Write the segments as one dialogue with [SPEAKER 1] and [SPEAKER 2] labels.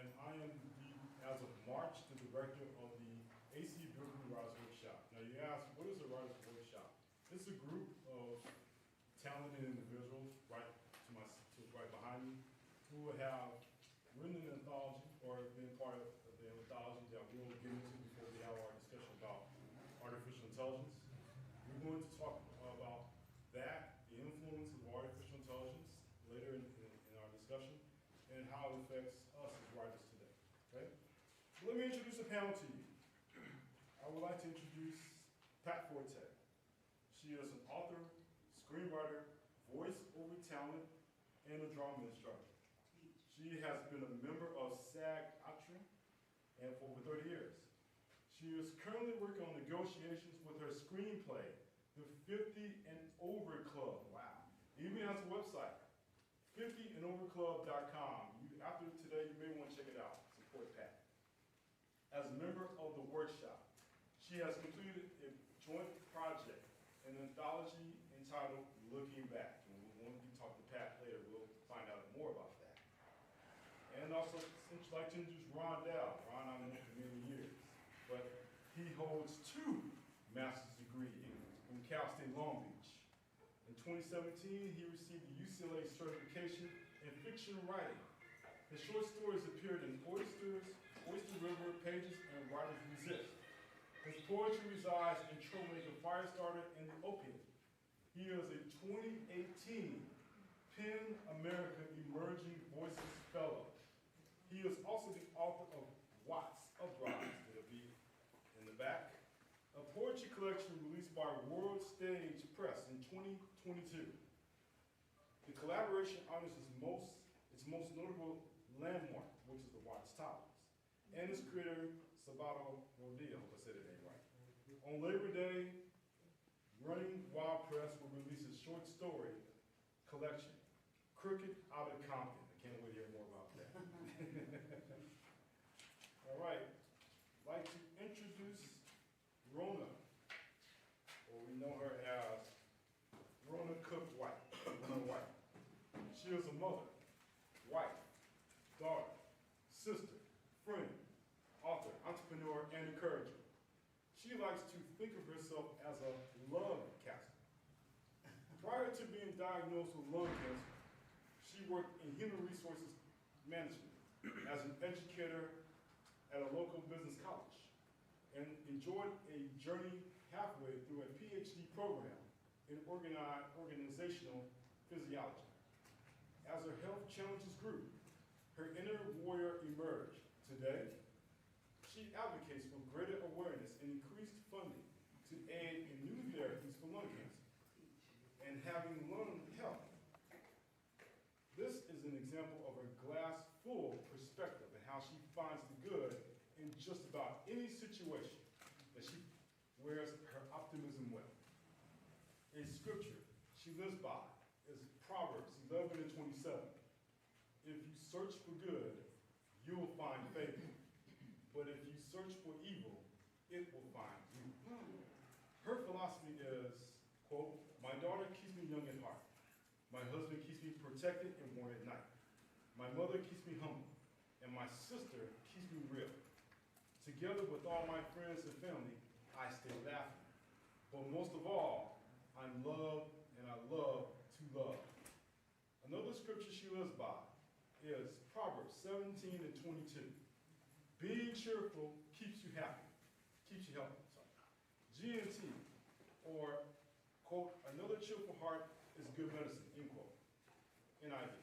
[SPEAKER 1] and I am, as of March, the director of the AC Bilbrew Writers Workshop. Now you ask, what is a Writers Workshop? It's a group of talented individuals right behind me who have written an anthology or been part of the anthology that we'll get into before we have our discussion about artificial intelligence. We're going to talk about that, the influence of artificial intelligence later in our discussion, and how it affects us as writers today. Okay? So let me introduce a panel to you. I would like to introduce Pat Forte. She is an author, screenwriter, voice-over talent, and a drama instructor. She has been a member of SAG-AFTRA and for over 30 years. She is currently working on negotiations with her screenplay, the 50 and Over Club. Wow. Even has a website, 50andoverclub.com. After today, you may want to check it out. Support Pat. As a member of the workshop, she has completed a joint project, an anthology entitled Looking Back. And when we talk to Pat later, we'll find out more about that. And also, I'd like to introduce Ron Dow. Ron, I've known for many years, but he holds 2 master's degrees from Cal State Long Beach. In 2017, he received the UCLA certification in fiction writing. His short stories appeared in Oysters, Oyster River, Pages, and Writers Resist. His poetry resides in Troublemaker Firestarter and The Opiate. He is a 2018 PEN America Emerging Voices Fellow. He is also the author of Watts of Rise, that'll be in the back, a poetry collection released by World Stage Press in 2022. The collaboration honors its most notable landmark, which is the Watts Towers, and its creator, Sabato Rodeo, if I said it ain't right. On Labor Day, Running Wild Press will release a short story collection, Crooked Out of Compton. I can't wait to hear more about that. All right, I'd like to introduce Rona, or we know her as Rona Cook White. Rona White. She is a mother, wife, daughter, sister, friend, author, entrepreneur, and encourager. She likes to think of herself as a love caster. Prior to being diagnosed with lung cancer, she worked in human resources management as an educator at a local business college and enjoyed a journey halfway through a PhD program in organizational physiology. As her health challenges grew, her inner warrior emerged. Today, she advocates for greater awareness and increased funding to aid in new therapies for lung cancer and having lung health. This is an example of a glass full perspective and how she finds the good in just about any situation that she wears her optimism well. In scripture she lives by is Proverbs 11:27. If you search for good, you will find favor. But if you search for evil, it will find you. Her philosophy is, quote, my daughter keeps me young at heart. My husband keeps me protected and warm at night. My mother keeps me humble. And my sister keeps me real. Together with all my friends and family, I stay laughing. But most of all, I'm loved and I love to love. Another scripture she lives by is Proverbs 17:22. Being cheerful keeps you happy, keeps you healthy. G&T, or, quote, another cheerful heart is good medicine, end quote. NIV.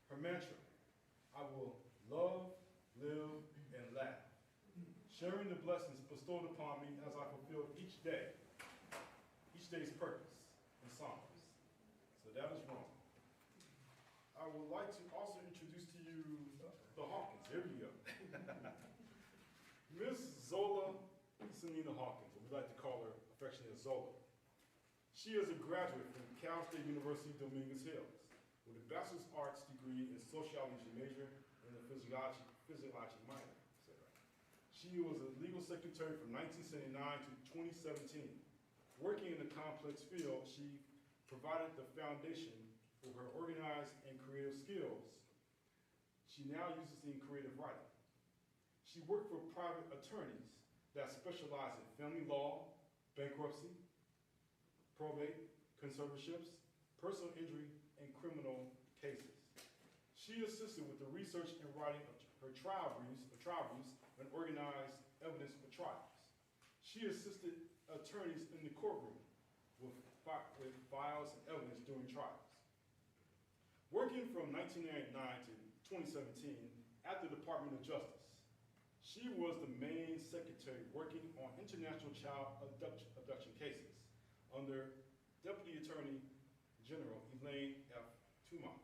[SPEAKER 1] Her mantra, I will love, live, and laugh, sharing the blessings bestowed upon me as I fulfill each day's purpose and songs. So that is wrong. I would like to also introduce to you the Hawkins. Here we go. Miss Zola Selena Hawkins, or we like to call her affectionately Zola. She is a graduate from Cal State University, Dominguez Hills, with a bachelor's of arts degree in sociology major and a physiology minor. She was a legal secretary from 1979 to 2017. Working in the complex field, she provided the foundation for her organized and creative skills. she now uses in creative writing. She worked for private attorneys that specialize in family law, bankruptcy, probate, conservatorships, personal injury, and criminal cases. She assisted with the research and writing of her trial briefs and organized evidence for trials. She assisted attorneys in the courtroom with files and evidence during trials. Working from 1999 to 2017 at the Department of Justice, she was the main secretary working on international child abduction cases under Deputy Attorney General Elaine F. Trumont.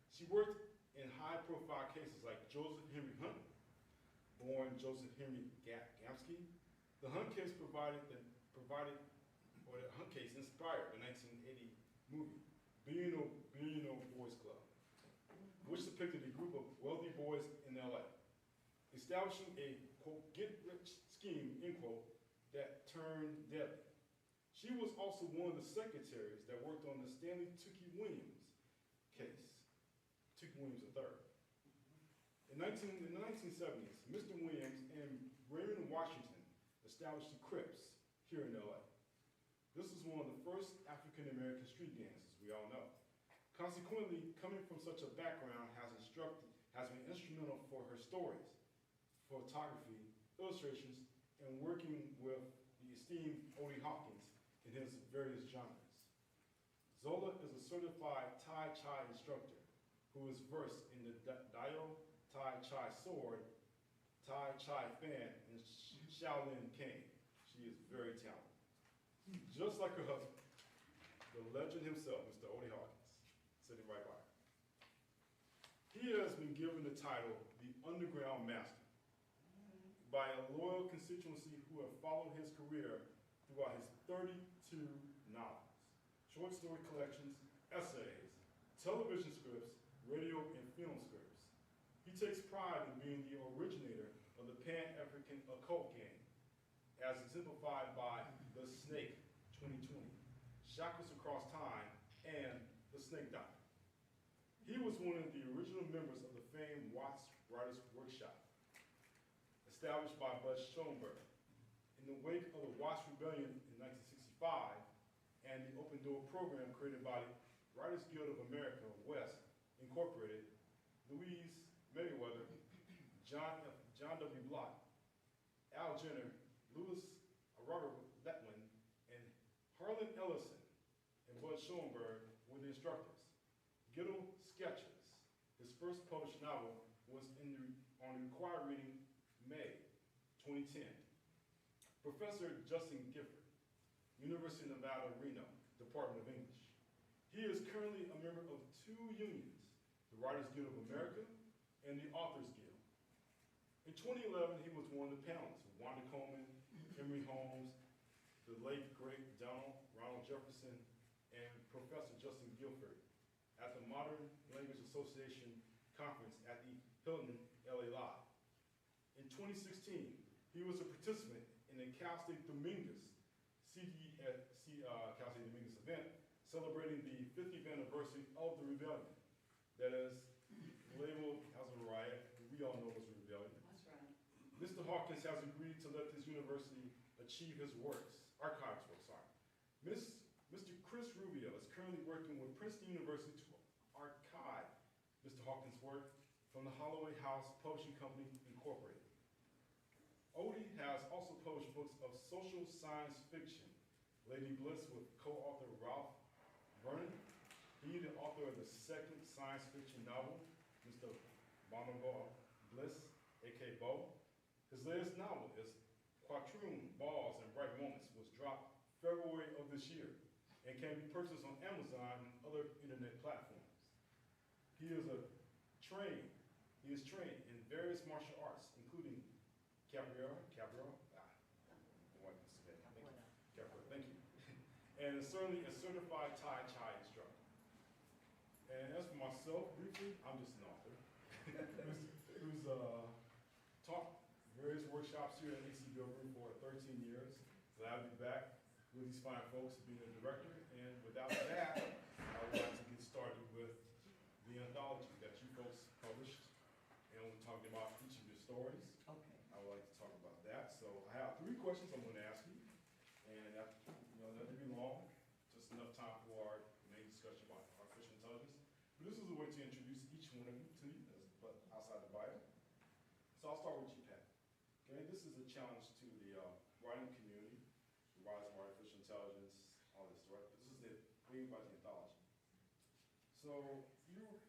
[SPEAKER 1] She worked in high-profile cases like Joseph Henry Hunt, born Joseph Henry Gamsky. The Hunt case inspired the 1980 movie Billionaire Boys Club, which depicted a group of wealthy boys in LA, establishing a, quote, get-rich scheme, end quote, that turned deadly. She was also one of the secretaries that worked on the Stanley Tookie Williams case, Tookie Williams III. In the 1970s, Mr. Williams and Raymond Washington established the Crips here in LA. This was one of the first African-American street gangs, as we all know. Consequently, coming from such a background has been instrumental for her stories, photography, illustrations, and working with the esteemed Odie Hawkins in his various genres. Zola is a certified Tai Chi instructor who is versed in the Dao Tai Chi sword, Tai Chi fan, and Shaolin cane. She is very talented. Just like her husband, the legend himself, Mr. Odie Hawkins, sitting right by her. He has been given the title, the Underground Master, by a loyal constituency who have followed his career throughout his 32 novels, short story collections, essays, television scripts, radio and film scripts. He takes pride in being the originator of the Pan-African occult game, as exemplified by The Snake 2020, Shackles Across Time, and The Snake Doctor. He was one of the original members of the famed Watts Writers Workshop, established by Bud Schoenberg. In the wake of the Watts Rebellion in 1965 and the Open Door program created by the Writers Guild of America, West, Incorporated, Louise Merriweather, John W. Block, Al Jenner, Robert Letwin, and Harlan Ellison and Bud Schoenberg were the instructors. Ghetto Sketches, his first published novel, was on required reading May 2010. Professor Justin Gifford, University of Nevada, Reno, Department of English. He is currently a member of two unions, the Writers Guild of America and the Authors Guild. In 2011, he was one of the panelists, Wanda Coleman, Henry Holmes, the late, great Ronald Jefferson, and Professor Justin Gifford at the Modern Language Association Conference at the Hilton LA Live. In 2016, he was a participant in the Cal State Dominguez Cal State Dominguez event celebrating the 50th anniversary of the rebellion. That is labeled as a riot. We all know it was a rebellion.
[SPEAKER 2] That's right.
[SPEAKER 1] Mr. Hawkins has agreed to let this university achieve his archives work, sorry. Mr. Chris Rubio is currently working with Princeton University to archive Mr. Hawkins' work from the Holloway House Publishing Company, Incorporated. Odie has also published books of social science fiction, Lady Bliss with co-author Ralph Vernon. He, the author of the second science fiction novel, Mr. Bonobo Bliss, a.k.a. Bo. His latest novel is Quatroon, Balls, and Bright Moments, was dropped February of this year and can be purchased on Amazon and other internet platforms. He is trained in various martial arts, including capoeira, thank you, and is certainly a certified Tai Chi instructor. And as for myself, briefly, I'm just an author who's taught various workshops here at AC Bilbrew for 13 years. Glad to be back with these fine folks being a director. And without that, I would like to get started with the anthology that you folks stories.
[SPEAKER 2] Okay.
[SPEAKER 1] I would like to talk about that. So I have 3 questions I'm going to ask you, and after, that will be long, just enough time for our main discussion about artificial intelligence. But this is a way to introduce each one of you to you, but outside the bio. So I'll start with you, Pat. Okay, this is a challenge to the writing community, the rise of artificial intelligence, all this, right? This is the way about the anthology. So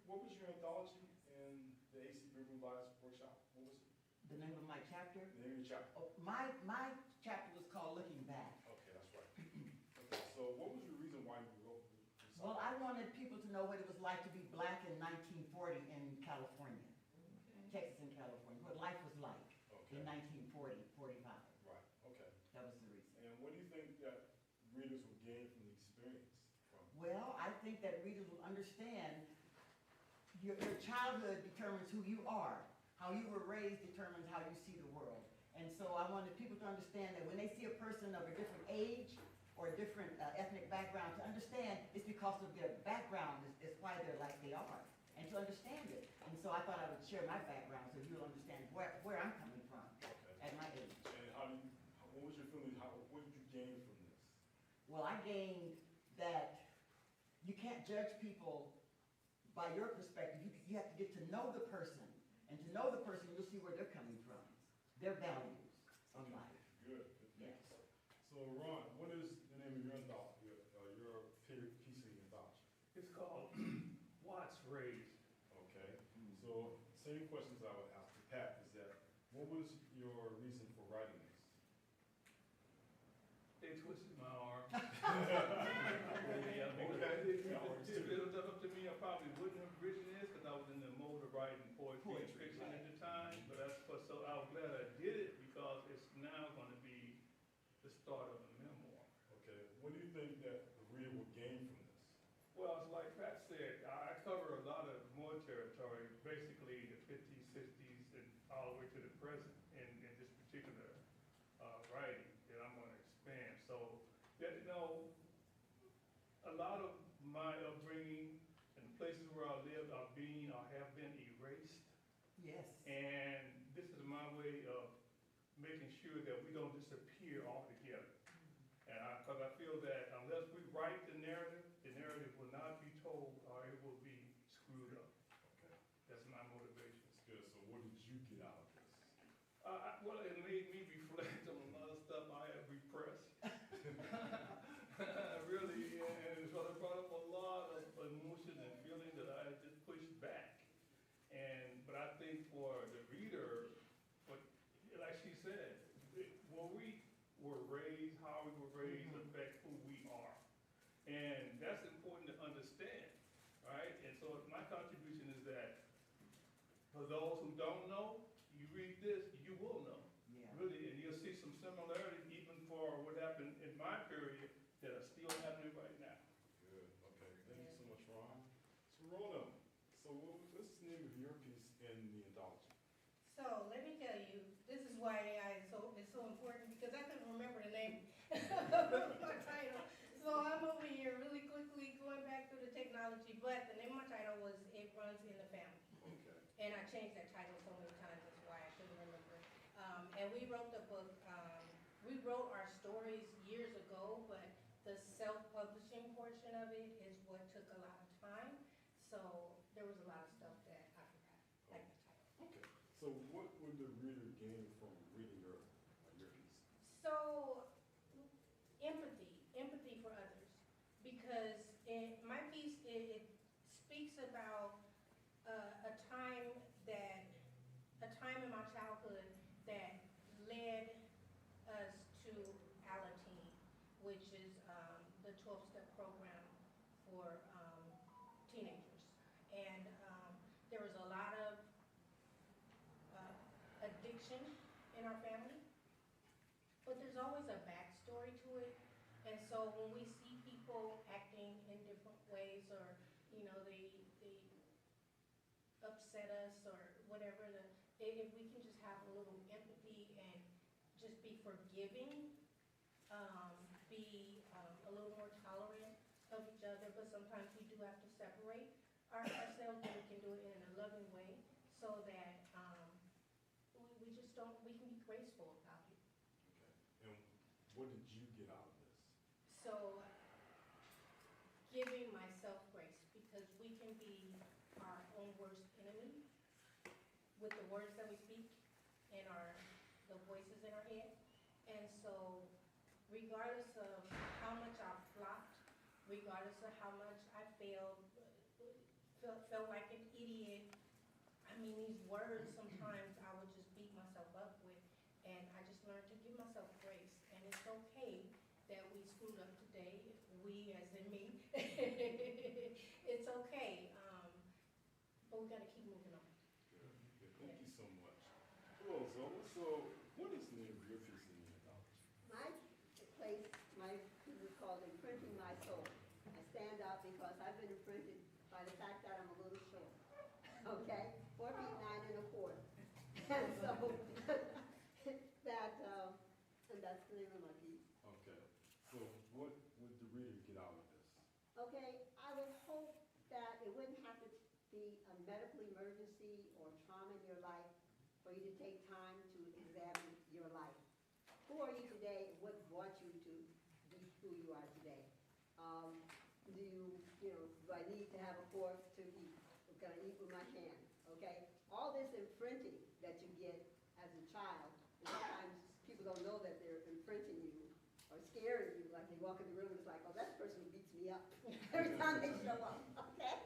[SPEAKER 1] what was your anthology in the AC Bilbrew Lives workshop? What was it?
[SPEAKER 2] The name of my chapter?
[SPEAKER 1] The name of your chapter.
[SPEAKER 2] Oh, my chapter was called Looking Back.
[SPEAKER 1] Okay, that's right. Okay, so what was your reason why you wrote this?
[SPEAKER 2] Well, I wanted people to know what it was like to be black in 1940 in California, Texas and California, what life was like in 1940, 45.
[SPEAKER 1] Right, okay.
[SPEAKER 2] That was the reason.
[SPEAKER 1] And what do you think that readers will gain from the experience?
[SPEAKER 2] Well, I think that readers will understand your childhood determines who you are. How you were raised determines how you see the world. And so I wanted people to understand that when they see a person of a different age or a different ethnic background, to understand it's because of their background is why they're like they are, and to understand it. And so I thought I would share my background so you'll understand where I'm coming from at my age.
[SPEAKER 1] And what was your feeling? What did you gain from this?
[SPEAKER 2] Well, I gained that you can't judge people by your perspective. You have to get to know the person. And to know the person, you'll see where they're coming from, their values of life.
[SPEAKER 1] Good.
[SPEAKER 2] Yes.
[SPEAKER 1] So, Ron, what is the name of your anthology, your piece of the anthology?
[SPEAKER 3] It's called Watts Raised.
[SPEAKER 1] Okay. So, same questions I would ask to Pat is that, what was your reason for writing this?
[SPEAKER 3] They twisted my arm.
[SPEAKER 1] Okay.
[SPEAKER 3] If it was up to me, I probably wouldn't have written this because I was in the mode of writing poetry and fiction at the time. But so I was glad I did it because it's now going to be the start of a memoir.
[SPEAKER 1] Okay. What do you think that the reader will gain from this?
[SPEAKER 3] Well, it's like Pat said, I cover a lot of more territory, basically the 50s, 60s, and all the way to the present in this particular writing that I'm going to expand. So, a lot of my upbringing and the places where I lived are being or have been erased.
[SPEAKER 2] Yes.
[SPEAKER 3] And this is my way of making sure that we don't disappear altogether. And because I feel that unless we write the narrative will not be told or it will be screwed up.
[SPEAKER 1] Okay.
[SPEAKER 3] That's my motivation.
[SPEAKER 1] That's good. So what did you get out of this?
[SPEAKER 3] Well, it made me reflect on a lot of stuff I have repressed. Really, and it sort of brought up a lot of emotions and feelings that I just pushed back. But I think for the reader, like she said, where we were raised, how we were raised affect who we are. And that's important to understand, right? And so my contribution is that for those who don't know, you read this, you will know.
[SPEAKER 2] Yeah.
[SPEAKER 3] Really, and you'll see some similarities even for what happened in my period that are still happening right now.
[SPEAKER 1] Good. Okay. Thank you so much, Ron. So, Rona, what's the name of your piece in the anthology?
[SPEAKER 4] So let me tell you, this is why AI is so important because I couldn't remember the name of my title. So I'm over here really quickly going back through the technology, but the name of my title was It Runs in the Family.
[SPEAKER 1] Okay.
[SPEAKER 4] And I changed that title so many times, that's why I couldn't remember. And we wrote the book, we wrote our stories years ago, but the self-publishing portion of it is what took a lot of time. So there was a lot of stuff that I forgot, like the title.
[SPEAKER 1] Okay. So what would the reader gain from reading your piece?
[SPEAKER 4] So empathy for others, because my piece, it speaks about a time in my childhood that led us to Alateen, which is the 12-step program for teenagers. And there was a lot of addiction in our family, but there's always a backstory to it. And so when we see people acting in different ways, or they upset us or whatever, if we can just have a little empathy and just be forgiving, be a little more tolerant of each other, but sometimes we do have to separate ourselves, but we can do it in a loving way so that we
[SPEAKER 1] what did you get out of this?
[SPEAKER 4] So, giving myself grace, because we can be our own worst enemy with the words that we speak and the voices in our head. And so, regardless of how much I flopped, regardless of how much I failed, felt like an idiot, I mean, these words sometimes I would just beat myself up with, and I just learned to give myself grace. And it's okay that we screwed up today, we as in me. It's okay, but we gotta keep moving on.
[SPEAKER 1] Good. Thank you so much. Well, Zola, so what is the name of your piece in the anthology?
[SPEAKER 5] My place, my piece is called Imprinting My Soul. I stand out because I've been imprinted by the fact that I'm a little short. Okay? 4 feet 9 and a quarter. And so and that's the name of my piece.
[SPEAKER 1] Okay. So what would the reader get out of this?
[SPEAKER 5] Okay, I would hope that it wouldn't have to be a medical emergency or trauma in your life for you to take time to examine your life. Who are you today? What brought you to be who you are today? Do I need to have a fork to eat? Or can I eat with my hands? Okay? All this imprinting that you get as a child, and sometimes people don't know that they're imprinting you or scaring you. Like they walk in the room and it's like, oh, that's the person who beats me up every time they show up. Okay?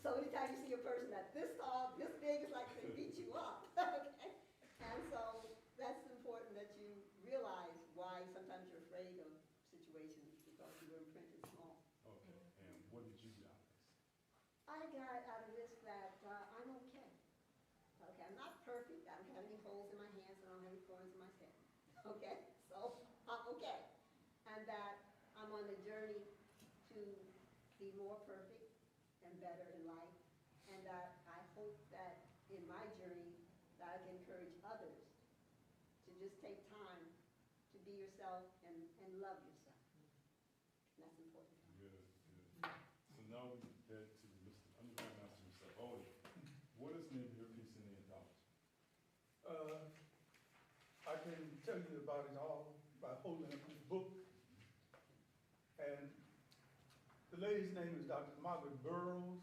[SPEAKER 5] So anytime you see a person that's this tall, this big, it's like they beat you up. Okay? And so that's important that you realize why sometimes you're afraid of situations because you were imprinted small.
[SPEAKER 1] Okay. And what did you get out of this?
[SPEAKER 5] I got out of this that I'm okay. Okay, I'm not perfect. I don't have any holes in my hands. I don't have any thorns in my head. Okay, so I'm okay. And that I'm on the journey to be more perfect and better in life. And that I hope that in my journey that I can encourage others to just take time to be yourself and love yourself. And that's important.
[SPEAKER 1] Good, good. So now we head to Mr. Underground Master himself. Odie, what is the name of your piece in the anthology?
[SPEAKER 3] I can tell you about it all by holding up this book. And the lady's name is Dr. Margaret Burroughs,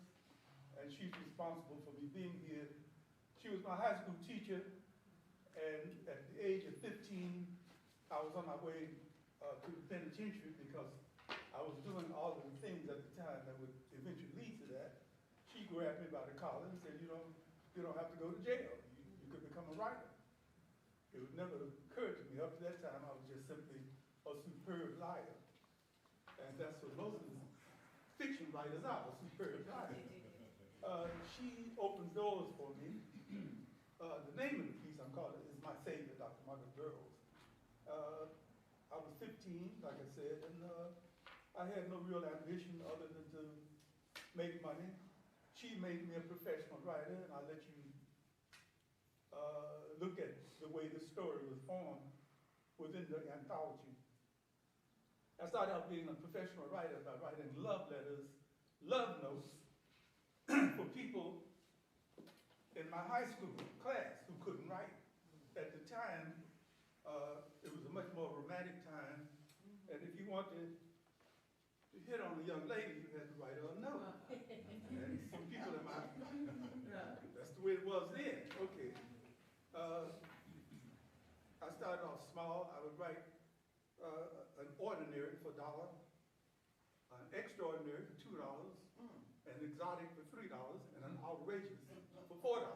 [SPEAKER 3] and she's responsible for me being here. She was my high school teacher, and at the age of 15, I was on my way to the penitentiary because I was doing all of the things at the time that would eventually lead to that. She grabbed me by the collar and said, you don't have to go to jail. You could become a writer. It would never occur to me. Up to that time, I was just simply a superb liar. And that's what most of the fiction writers are, superb liars. She opened doors for me. The name of the piece I'm calling is My Savior, Dr. Margaret Burroughs. I was 15, like I said, and I had no real ambition other than to make money. She made me a professional writer, and I'll let you look at the way the story was formed within the anthology. I started out being a professional writer by writing love letters, love notes for people in my high school class who couldn't write. At the time, it was a much more romantic time, and if you wanted to hit on a young lady, you had to write her a note. And some people in my, that's the way it was then. Okay. I started off small. I would write an ordinary for $1, an extraordinary for $2, an exotic for $3, and an outrageous for $4.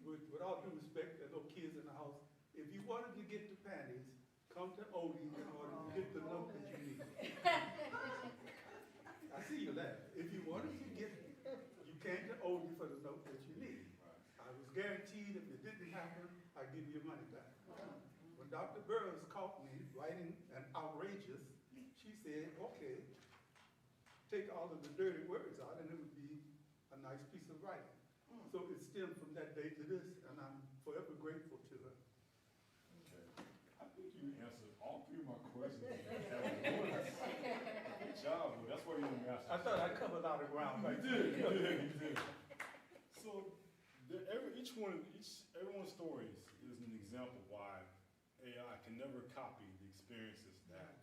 [SPEAKER 3] With all due respect, there are no kids in the house. If you wanted to get the panties, come to Odie in order to get the note that you need. I see you laughing. If you wanted to get it, you came to Odie for the note that you need. I was guaranteed if it didn't happen, I'd give you your money back. When Dr. Burroughs caught me writing an outrageous, she said, okay, take all of the dirty words out and it would be a nice piece of writing. So it stemmed from that day to this, and I'm forever grateful to her.
[SPEAKER 1] Okay. I think you answered all three of my questions. Good job, boy. That's why you're the master.
[SPEAKER 3] I thought I covered a lot of ground right
[SPEAKER 1] You
[SPEAKER 3] there.
[SPEAKER 1] did, you did. So everyone's stories is an example why AI can never copy the experiences that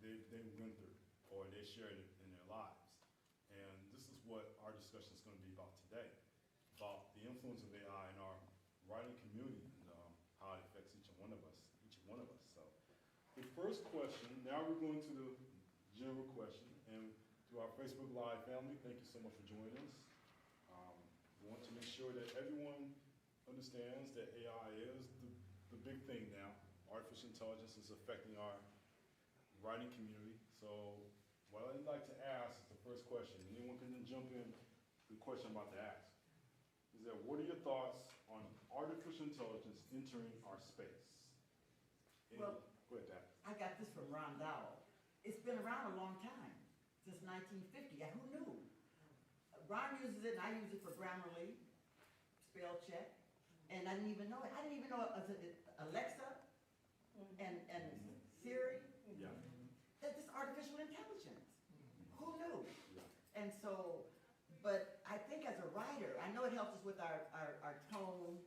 [SPEAKER 1] they went through or they shared it in their lives. And this is what our discussion is going to be about today, about the influence of AI in our writing community and how it affects each one of us. So the first question, now we're going to the general question, and to our Facebook Live family, thank you so much for joining us. We want to make sure that everyone understands that AI is the big thing now. Artificial intelligence is affecting our writing community. So what I'd like to ask is the first question. Anyone can jump in the question I'm about to ask. Is that what are your thoughts on artificial intelligence entering our space?
[SPEAKER 2] Well,
[SPEAKER 1] go ahead, Pat.
[SPEAKER 2] I got this from Ron Dowell. It's been around a long time, since 1950. Yeah, who knew? Ron uses it, and I use it for Grammarly, spell check, and I didn't even know it. I didn't even know it was Alexa and Siri.
[SPEAKER 1] Yeah.
[SPEAKER 2] That's just artificial intelligence. Who knew?
[SPEAKER 1] Yeah.
[SPEAKER 2] And so, but I think as a writer, I know it helps us with our tone,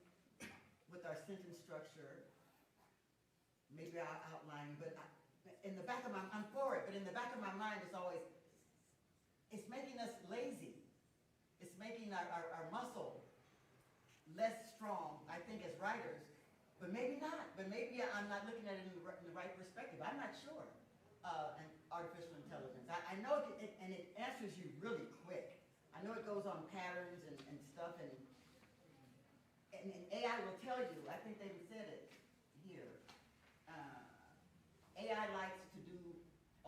[SPEAKER 2] with our sentence structure, maybe our outline, but in the back of I'm for it, but in the back of my mind it's always, it's making us lazy. It's making our muscle less strong, I think, as writers, but maybe not. But maybe I'm not looking at it in the right perspective. I'm not sure. And artificial intelligence. I know it, and it answers you really quick. I know it goes on patterns and stuff, and AI will tell you, I think they said it here, AI likes to do,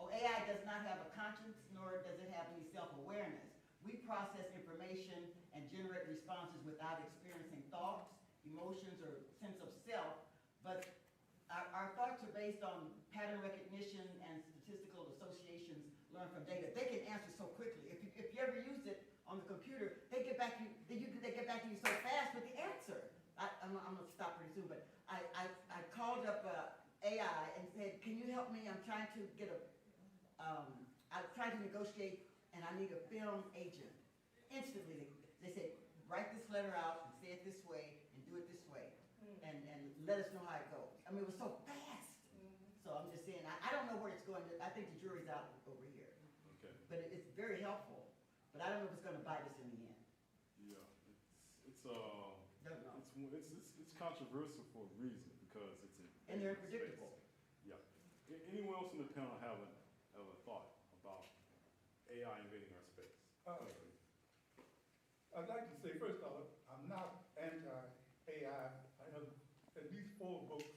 [SPEAKER 2] AI does not have a conscience, nor does it have any self-awareness. We process information and generate responses without experiencing thoughts, emotions, or sense of self, but our thoughts are based on pattern recognition and statistical associations learned from data. They can answer so quickly. If you ever used it on the computer, they get back to you, they get back to you so fast with the answer. I'm going to stop pretty soon, but I called up AI and said, can you help me? I'm trying to get I'm trying to negotiate, and I need a film agent. Instantly, they said, write this letter out and say it this way and do it this way, and let us know how it goes. I mean, it was so fast. So I'm just saying, I don't know where it's going. I think the jury's out over here.
[SPEAKER 1] Okay.
[SPEAKER 2] But it's very helpful. But I don't know if it's going to bite us in the end.
[SPEAKER 1] Yeah. It's
[SPEAKER 2] Don't know.
[SPEAKER 1] it's controversial for a reason because it's
[SPEAKER 2] And they're unpredictable.
[SPEAKER 1] Yeah. Anyone else on the panel have a thought about AI invading our space?
[SPEAKER 3] I'd like to say, first off, I'm not anti-AI. I have at least 4 books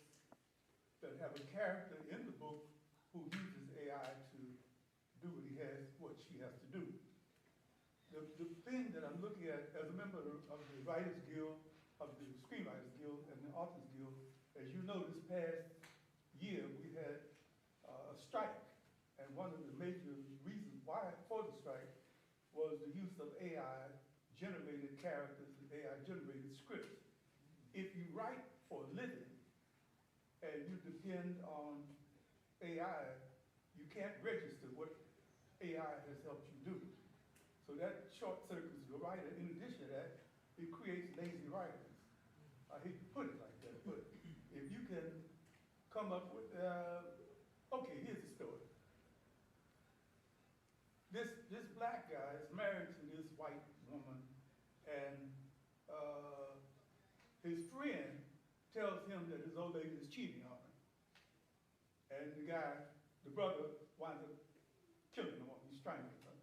[SPEAKER 3] that have a character in the book who uses AI to do what she has to do. The thing that I'm looking at as a member of the Writers Guild, of the Screenwriters Guild, and the Authors Guild, as you know, this past year we had a strike, and one of the major reasons why for the strike was the use of AI-generated characters and AI-generated scripts. If you write for a living and you depend on AI, you can't register what AI has helped you do. So that short circuits the writer. In addition to that, it creates lazy writers. I hate to put it like that, but if you can come up with, okay, here's the story. This black guy is married to this white woman, and his friend tells him that his old lady is cheating on him. And the brother winds up killing the woman. He's strangling her.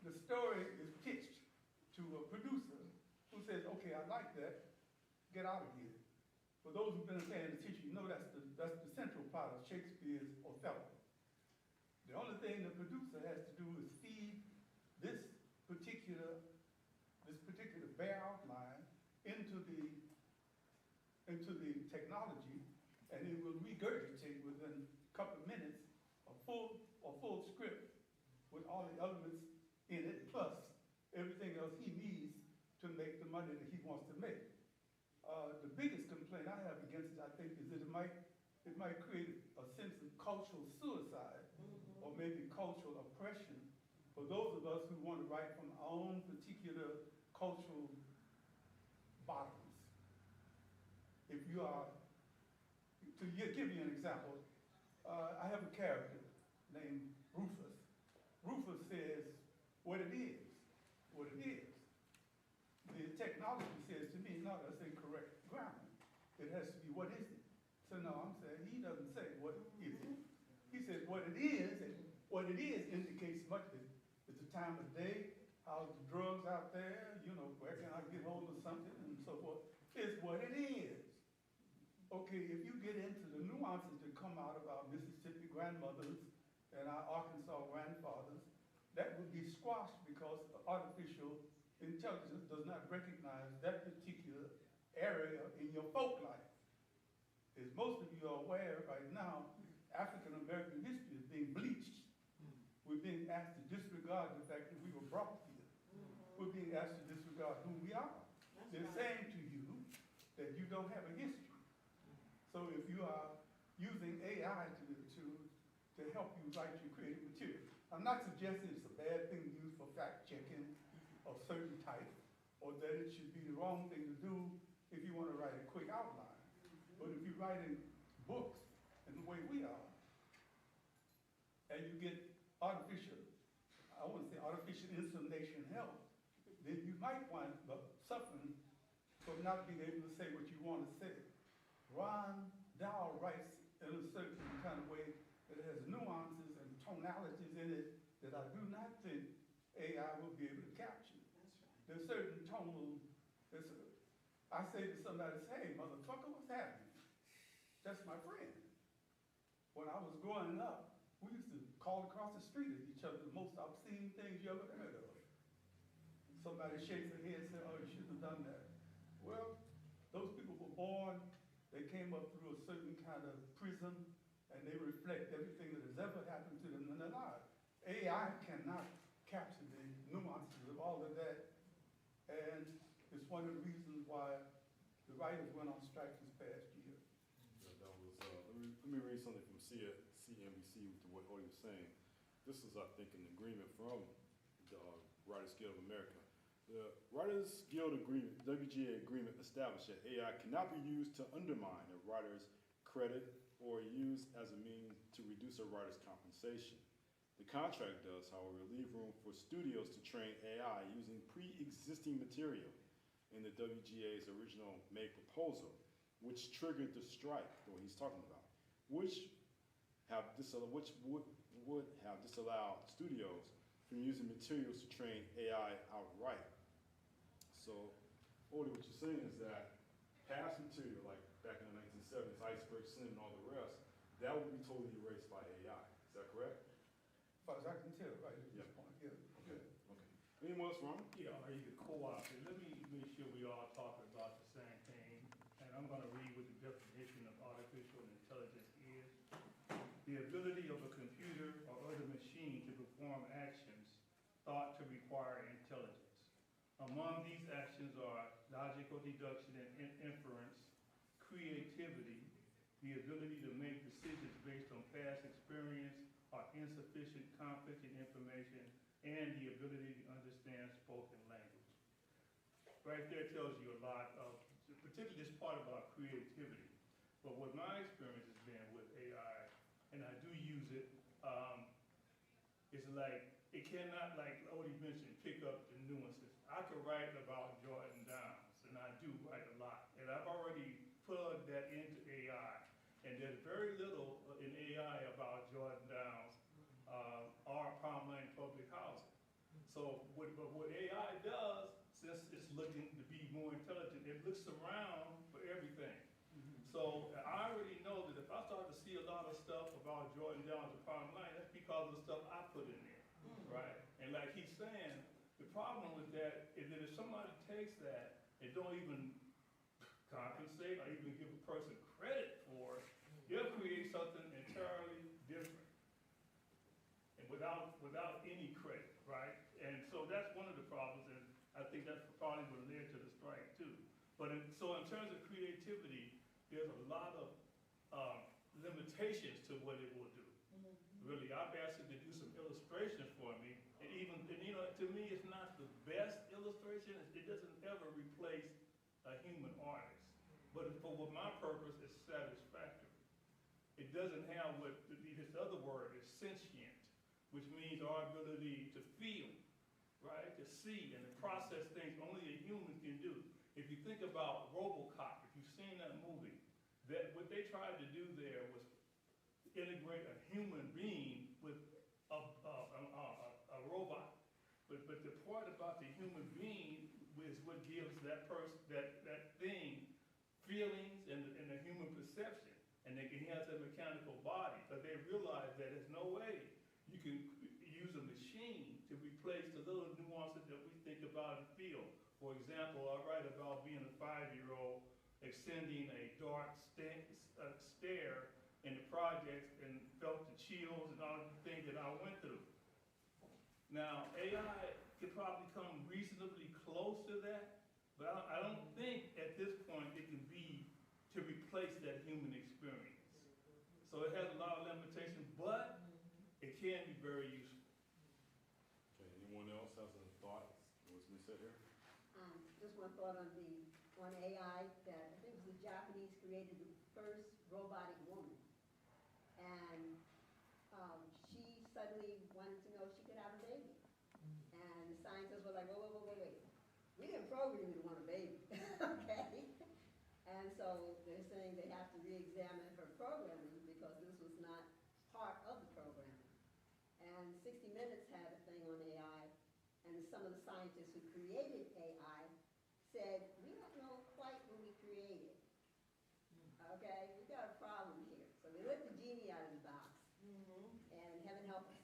[SPEAKER 3] The story is pitched to a producer who says, okay, I like that, get out of here. For those who've been paying attention, you know that's the central part of Shakespeare's Othello. The only thing the producer has to do is feed this particular bare outline into the technology, and it will regurgitate within a couple of minutes a full script with all the elements in it, plus everything else he needs to make the money that he wants to make. The biggest complaint I have against it, I think, is that it might create a sense of cultural suicide, or maybe cultural oppression for those of us who want to write from our own particular cultural bottoms. If you
[SPEAKER 6] you are, give you an example, I have a character named Rufus. Rufus says what it is, what it is. The technology says to me, no, that's incorrect grammar. It has to be, what is it? So no, I'm saying, he doesn't say what is it. He says what it is, and what it is indicates much. It's the time of day, how's the drugs out there, you know, where can I get hold of something, and so forth. It's what it is. Okay, if you get into the nuances that come out of our Mississippi grandmothers and our Arkansas grandfathers, that would be squashed because artificial intelligence does not recognize that particular area in your folk life. As most of you are aware right now, African American history is being bleached. We're being asked to disregard the fact that we were brought here. We're being asked to disregard who we are. They're saying to you that you don't have a history. So if you are using AI to help you write your creative material, I'm not suggesting it's a bad thing to use for fact checking of certain type, or that it should be the wrong thing to do if you want to write a quick outline. But if you're writing books in the way we are, and you get artificial, I want to say artificial insemination help, then you might wind up suffering from not being able to say what you want to say. Ron Dow writes in a certain kind of way that has nuances and tonalities in it that I do not think AI will be able to capture. There's certain tonal, I say to somebody, hey, motherfucker, what's happening? That's my friend. When I was growing up, we used to call across the street at each other the most obscene things you ever heard of. Somebody shakes their head and says, oh, you shouldn't have done that. Well, those people were born, they came up through a certain kind of prism, and they reflect everything that has ever happened to them in their lives. AI cannot capture the nuances of all of that, and it's one of the reasons why the writers went on strike this past year.
[SPEAKER 1] Yeah, that was, let me read something from CNBC to what Odie was saying. This is, I think, an agreement from the Writers Guild of America. The Writers Guild Agreement, WGA agreement, established that AI cannot be used to undermine a writer's credit or used as a means to reduce a writer's compensation. The contract does, however, leave room for studios to train AI using pre-existing material in the WGA's original May proposal, which triggered the strike that he's talking about, which would have disallowed studios from using materials to train AI outright. So, Odie, what you're saying is that past material, like back in the 1970s, Iceberg Slim and all the rest, that would be totally erased by AI. Is that correct?
[SPEAKER 6] As far as I can tell, right at this point, yeah.
[SPEAKER 1] Okay. Anyone else, Ron?
[SPEAKER 3] Yeah, or you could co-opt it. Let me make sure we all talking about the same thing. And I'm gonna read what the definition of artificial intelligence is. The ability of a computer or other machine to perform actions thought to require intelligence. Among these actions are logical deduction and inference, creativity, the ability to make decisions based on past experience or insufficient conflicting information, and the ability to understand spoken language. Right there tells you a lot of, particularly this part about creativity. But what my experience has been with AI, and I do use it, it's like, it cannot, like Odie mentioned, pick up the nuances. I could write about Jordan Downs, and I do write a lot. And I've already plugged that into AI. And there's very little in AI about Jordan Downs or Palm Lane public housing. So what AI does, since it's looking to be more intelligent, it looks around for everything. So I already know that if I start to see a lot of stuff about Jordan Downs and Palm Lane, that's because of the stuff I put in there, right? And like he's saying, the problem with that is that if somebody takes that and don't even compensate or even give a person credit for it, they'll create something entirely different and without any credit, right? And so that's one of the problems, and I think that's probably what led to the strike too. But so in terms of creativity, there's a lot of limitations to what it will do. Really, I've asked it to do some illustrations for me, and even, you know, to me, it's not the best illustration. It doesn't ever replace a human artist. But for for my purpose, is satisfactory. It doesn't have what this other word is sentient, which means our ability to feel, right? To see and to process things only a human can do. If you think about RoboCop, if you've seen that movie, that what they tried to do there was integrate a human being with a robot. But the part about the human being is what gives that person, that thing, feelings and the human perception. And he has a mechanical body, but they realize that there's no way you can use a machine to replace the little nuances that we think about and feel. For example, I write about being a 5-year-old extending a dark stare in the projects and felt the chills and all of the things that I went through. Now, AI could probably come reasonably close to that, but I don't think at this point it can be to replace that human experience. So it has a lot of limitations, but it can be very useful.
[SPEAKER 1] Okay, anyone else has a thought? What's been said here?
[SPEAKER 5] Just one thought on AI, that I think it was the Japanese created the first robotic woman. And she suddenly wanted to know if she could have a baby. And the scientists were like, wait. We didn't program you to want a baby, okay? And so they're saying they have to re-examine her programming because this was not part of the programming. And 60 Minutes had a thing on AI, and some of the scientists who created AI said, we don't know quite what we created. Okay, we got a problem here. So we let the genie out of the box, and heaven help us.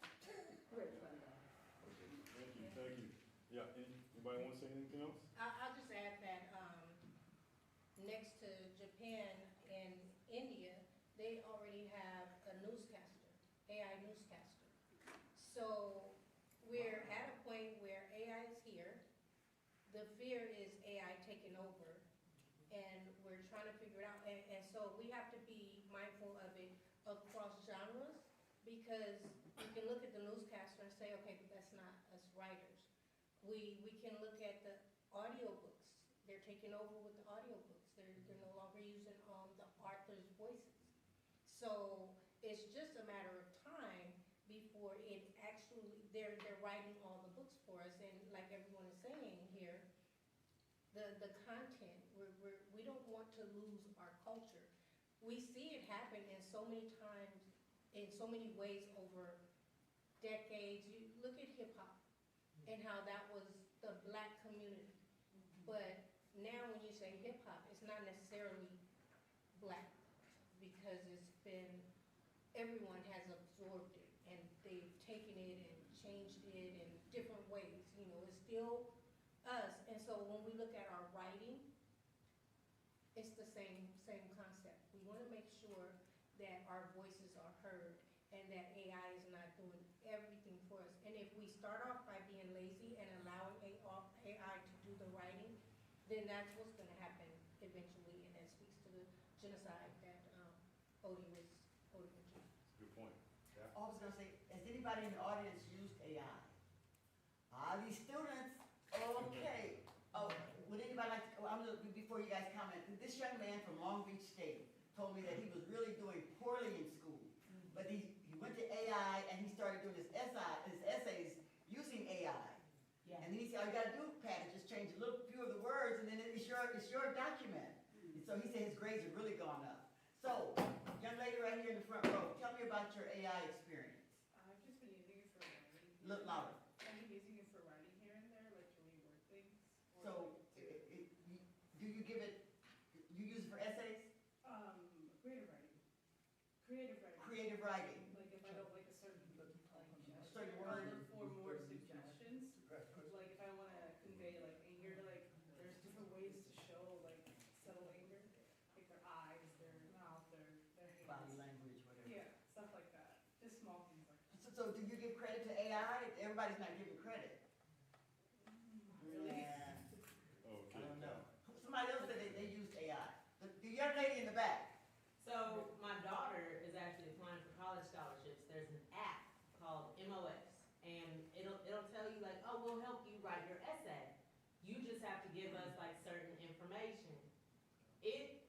[SPEAKER 5] Where it's gonna go.
[SPEAKER 1] Okay, thank you. Yeah, anybody want to say anything else?
[SPEAKER 4] I'll just add that, next to Japan and India, they already have a newscaster, AI newscaster. So we're at a point where AI is here. The fear is AI taking over, and we're trying to figure it out. And so we have to be mindful of it across genres, because you can look at the newscaster and say, okay, but that's not us writers. We can look at the audiobooks. They're taking over with the audiobooks. They're no longer using the author's voices. So it's just a matter of time before it actually, they're writing all the books for us. And like everyone is saying here, the content, we don't want to lose our culture. We see it happen in so many times, in so many ways over decades. You look at hip hop and how that was the Black community. But now when you say hip hop, it's not necessarily Black, because it's been, everyone has absorbed it and they've taken it and changed it in different ways. You know, it's still us. And so when we look at our writing, it's the same concept. We want to make sure that our voices are heard and that AI is not doing everything for us. And if we start off by being lazy and allowing AI to do the writing, then that's what's going to happen eventually, and that speaks to the genocide that Odie mentioned.
[SPEAKER 1] Good point. Yeah.
[SPEAKER 2] I was gonna say, has anybody in the audience used AI? These students, okay. Oh, would anybody like to, before you guys comment, this young man from Long Beach State told me that he was really doing poorly in school, but he went to AI and he started doing his essays using AI. Yeah. And then he said, all you gotta do, Pat, is just change a little few of the words, and then it's your document. And so he said his grades have really gone up. So, young lady right here in the front row, tell me about your AI experience.
[SPEAKER 7] I've just been using it for writing.
[SPEAKER 2] Look louder.
[SPEAKER 7] I've been using it for writing here and there, like to reword things.
[SPEAKER 2] So, do you give it, you use it for essays?
[SPEAKER 7] Creative writing. Creative writing.
[SPEAKER 2] Creative writing.
[SPEAKER 7] Like if I don't like a certain
[SPEAKER 2] Certain word.
[SPEAKER 7] for more suggestions. Like if I want to convey like anger, like there's different ways to show like subtle anger, like their eyes, their mouth, their hands.
[SPEAKER 2] Body language, whatever.
[SPEAKER 7] Yeah, stuff like that. Just small things like that.
[SPEAKER 2] So do you give credit to AI? Everybody's not giving credit.
[SPEAKER 7] Really?
[SPEAKER 2] Yeah.
[SPEAKER 1] Okay.
[SPEAKER 2] I don't know. Somebody else said they used AI. The young lady in the back.
[SPEAKER 8] So my daughter is actually applying for college scholarships. There's an app called MOS, and it'll tell you like, oh, we'll help you write your essay. You just have to give us like certain information. It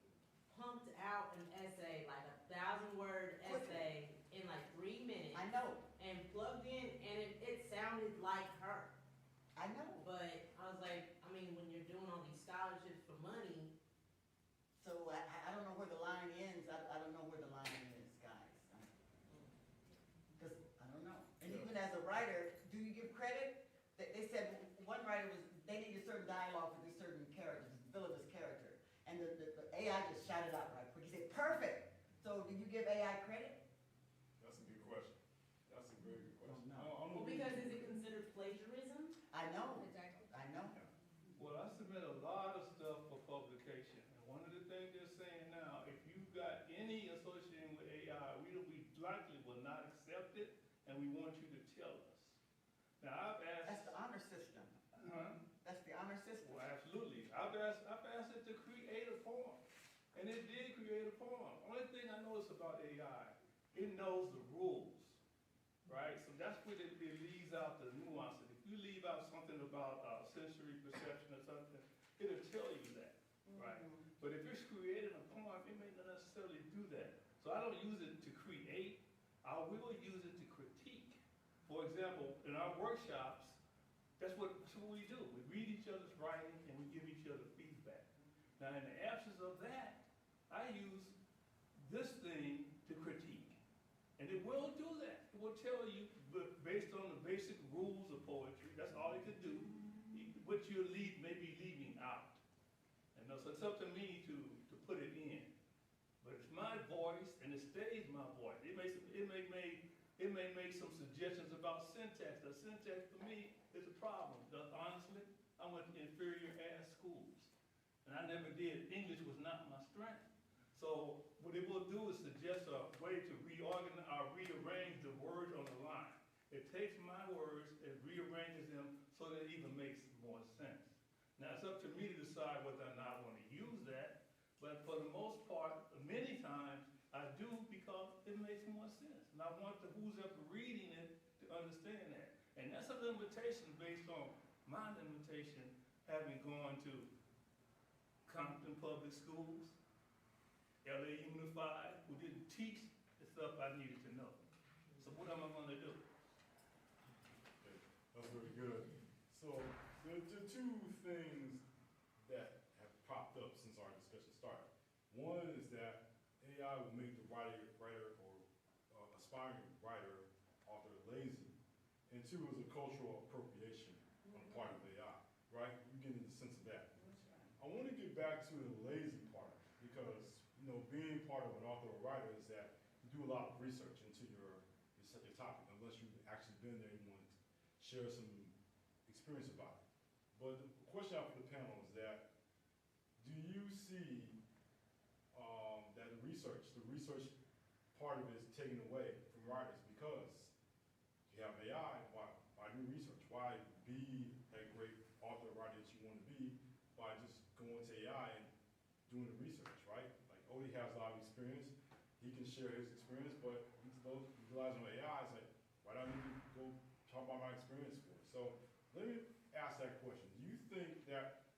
[SPEAKER 3] any associated with AI, we likely will not accept it, and we want you to tell us. Now, I've asked.
[SPEAKER 2] That's the honor system.
[SPEAKER 3] Huh?
[SPEAKER 2] That's the honor system.
[SPEAKER 3] Well, absolutely. I've asked it to create a poem, and it did create a poem. Only thing I noticed about AI, it knows the rules, right? So that's where it leaves out the nuances. If you leave out something about sensory perception or something, it'll tell you that, right? But if it's creating a poem, it may not necessarily do that. So I don't use it to create. I will use it to critique. For example, in our workshops, that's what we do. We read each other's writing and we give each other feedback. Now, in the absence of that, I use this thing to critique. And it will do that. It will tell you, but based on the basic rules of poetry, that's all it could do, what you may be leaving out. And so it's up to me to put it in. But it's my voice, and it stays my voice. It may make some suggestions about syntax. The syntax for me is a problem. Honestly, I went to inferior ass schools, and I never did. English was not my strength. So what it will do is suggest a way to reorganize or rearrange the words on the line. It takes my words and rearranges them so that it even makes more sense. Now it's up to me to decide whether or not I want to use that, but for the most part, many times I do because it makes more sense. And I want who's ever reading it to understand that. And that's a limitation based on my limitation having gone to Compton Public Schools, LA Unified, who didn't teach the stuff I needed to know. So what am I going to do?
[SPEAKER 1] Okay, that's very good. So the two things that have popped up since our discussion started. One is that AI will make the writer or aspiring writer, author lazy. And two is a cultural appropriation on the part of AI, right? You get the sense of that. I want to get back to the lazy part because, being part of an author or writer is that you do a lot of research into your topic, unless you've actually been there and you want to share some experience about it. But the question out for the panel is that, do you see that the research part of it is taken away from writers because you have AI, why do research? Why be that great author or writer that you want to be by just going to AI and doing the research, right? Like Odie has a lot of experience. He can share his experience, but he's utilizing AI. It's like, why don't you go talk about my experience for it? So let me ask that question. Do you think that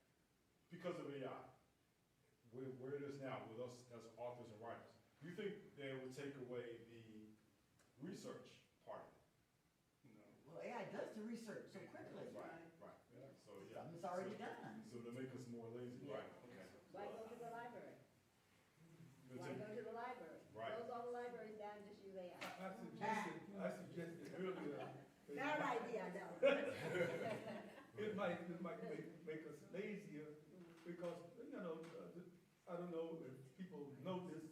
[SPEAKER 1] because of AI, where it is now with us as authors and writers, do you think they would take away the research part of it?
[SPEAKER 2] Well, AI does the research so quickly.
[SPEAKER 1] Right. So yeah.
[SPEAKER 2] Something's already done.
[SPEAKER 1] So to make us more lazy, right? Okay.
[SPEAKER 5] Why go to the library?
[SPEAKER 1] Good
[SPEAKER 5] Why
[SPEAKER 1] to-
[SPEAKER 5] go to the library?
[SPEAKER 1] Right.
[SPEAKER 5] Close all the libraries down, just use AI.
[SPEAKER 6] I suggested earlier. that
[SPEAKER 5] Bad idea, no.
[SPEAKER 6] It might make us lazier because, I don't know if people know this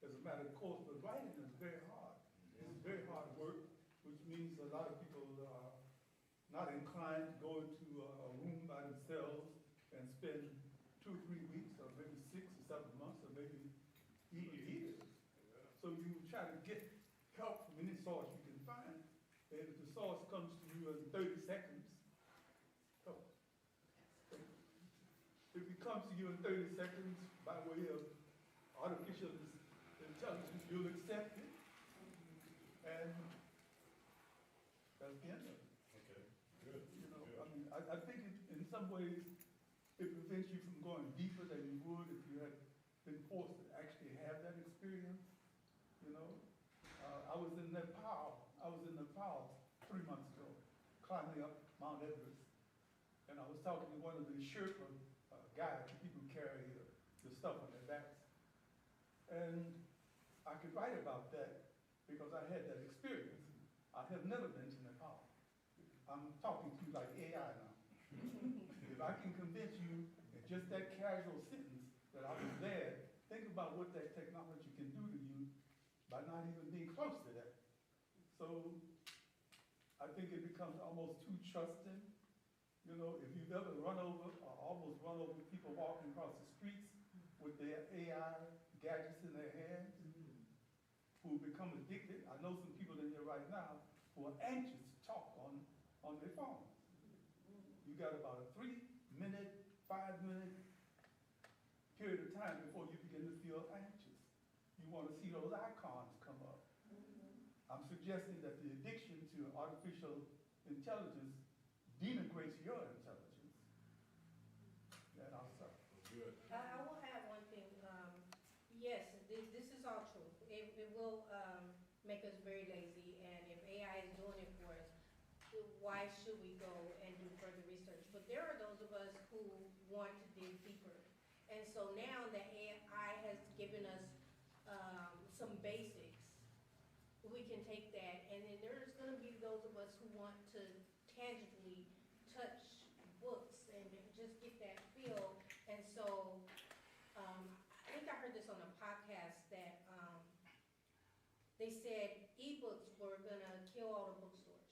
[SPEAKER 6] as a matter of course, but writing is very hard. It's very hard work, which means a lot of people are not inclined to go into a room by themselves and spend 2 or 3 weeks or maybe 6 or 7 months or maybe even years. So you try to get help from any source you can find, and if the source comes to you in 30 seconds, if it comes to you in 30 seconds by way of artificial intelligence, you'll accept it, and that's the end of it.
[SPEAKER 1] Okay, good.
[SPEAKER 6] I mean, I think in some ways it prevents you from going deeper than you would if you had been forced to actually have that experience. I was in Nepal. 3 months ago, climbing up Mount Everest, and I was talking to one of the Sherpa guides, the people who carry the stuff on their backs, and I could write about that because I had that experience. I have never been to Nepal. I'm talking to you like AI now. If I can convince you in just that casual sentence that I was there, think about what that technology can do to you by not even being close to that. So I think it becomes almost too trusting. If you've ever run over or almost run over people walking across the streets with their AI gadgets in their hands, who become addicted. I know some people in here right now who are anxious to talk on their phone. You got about a 3-minute, 5-minute period of time before you begin to feel anxious. You want to see those icons come up. I'm suggesting that the addiction to artificial intelligence denigrates your intelligence. And I'll stop.
[SPEAKER 1] Good.
[SPEAKER 4] I will add one thing. Yes, this is all true. It will make us very lazy, and if AI is doing it for us, why should we go and do further research? But there are those of us who want to dig deeper. And so now that AI has given us some basics, we can take that, and then there's going to be those of us who want to tangibly touch books and just get that feel. And so I think I heard this on a podcast that they said ebooks were going to kill all the bookstores.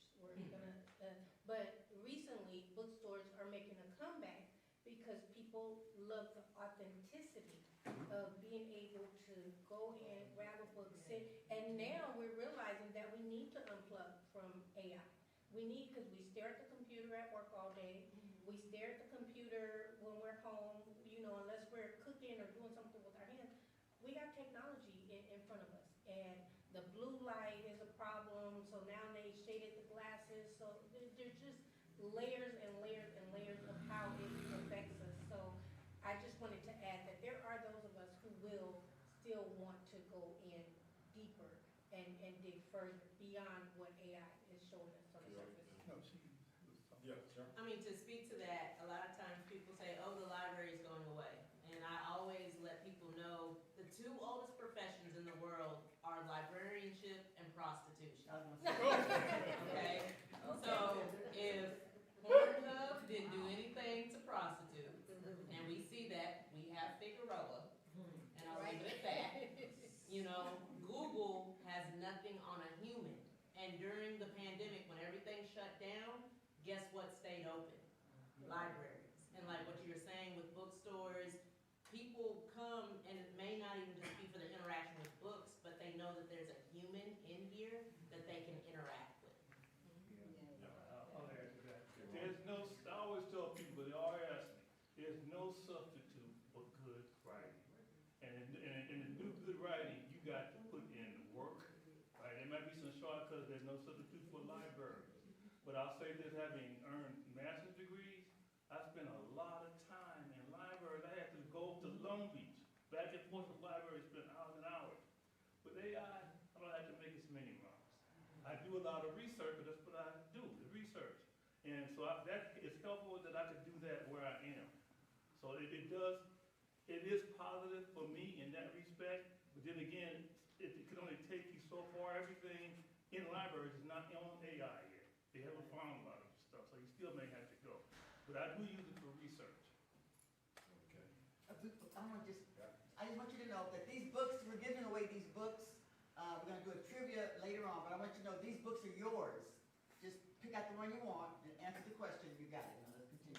[SPEAKER 4] But recently, bookstores are making a comeback because people love the authenticity of being able to go in, grab a book, sit, and now we're realizing that we need to unplug from AI. We need, because we stare at the computer at work all day, we stare at the computer when we're home, unless we're cooking or doing something with our hands. We have technology in front of us, and the blue light is a problem, so now they shaded the glasses, so there's just layers and layers and layers of how it affects us. So I just wanted to add that there are those of us who will still want to go in deeper and dig further beyond what AI is showing us on the surface.
[SPEAKER 6] No, she was talking.
[SPEAKER 1] Yeah, sure.
[SPEAKER 8] I mean, to speak to that, a lot of times people say, oh, the library is going away. And I always let people know the 2 oldest professions in the world are librarianship and prostitution. Okay? So if Pornhub didn't do anything to prostitutes, and we see that, we have Figueroa, and I'll leave it at that. Google has nothing on a human. And during the pandemic, when everything shut down, guess what stayed open? Libraries. And like what you were saying with bookstores, people come, and it may not even just be for the interaction with books, but they know that there's a human in here that they can interact with.
[SPEAKER 3] I'll add to that. I always tell people, they always ask me, there's no substitute for good writing. And in the new good writing, you got to put in the work, right? There might be some shortcuts, there's no substitute for libraries. But I'll say this, having earned master's degrees, I spent a lot of time in libraries. I had to go to Long Beach, back and forth to the library, spend hours and hours. With AI, I don't have to make as many rounds. I do a lot of research, but that's what I do, the research. And so that is helpful that I can do that where I am. So it is positive for me in that respect, but then again, it can only take you so far. Everything in libraries is not on AI yet. They haven't found a lot of stuff, so you still may have to go. But I do use it for research.
[SPEAKER 1] Okay.
[SPEAKER 2] I just want you to know that these books, we're giving away these books. We're going to do a trivia later on, but I want you to know these books are yours. Just pick out the one you want and answer the question. You got it. Now let's continue.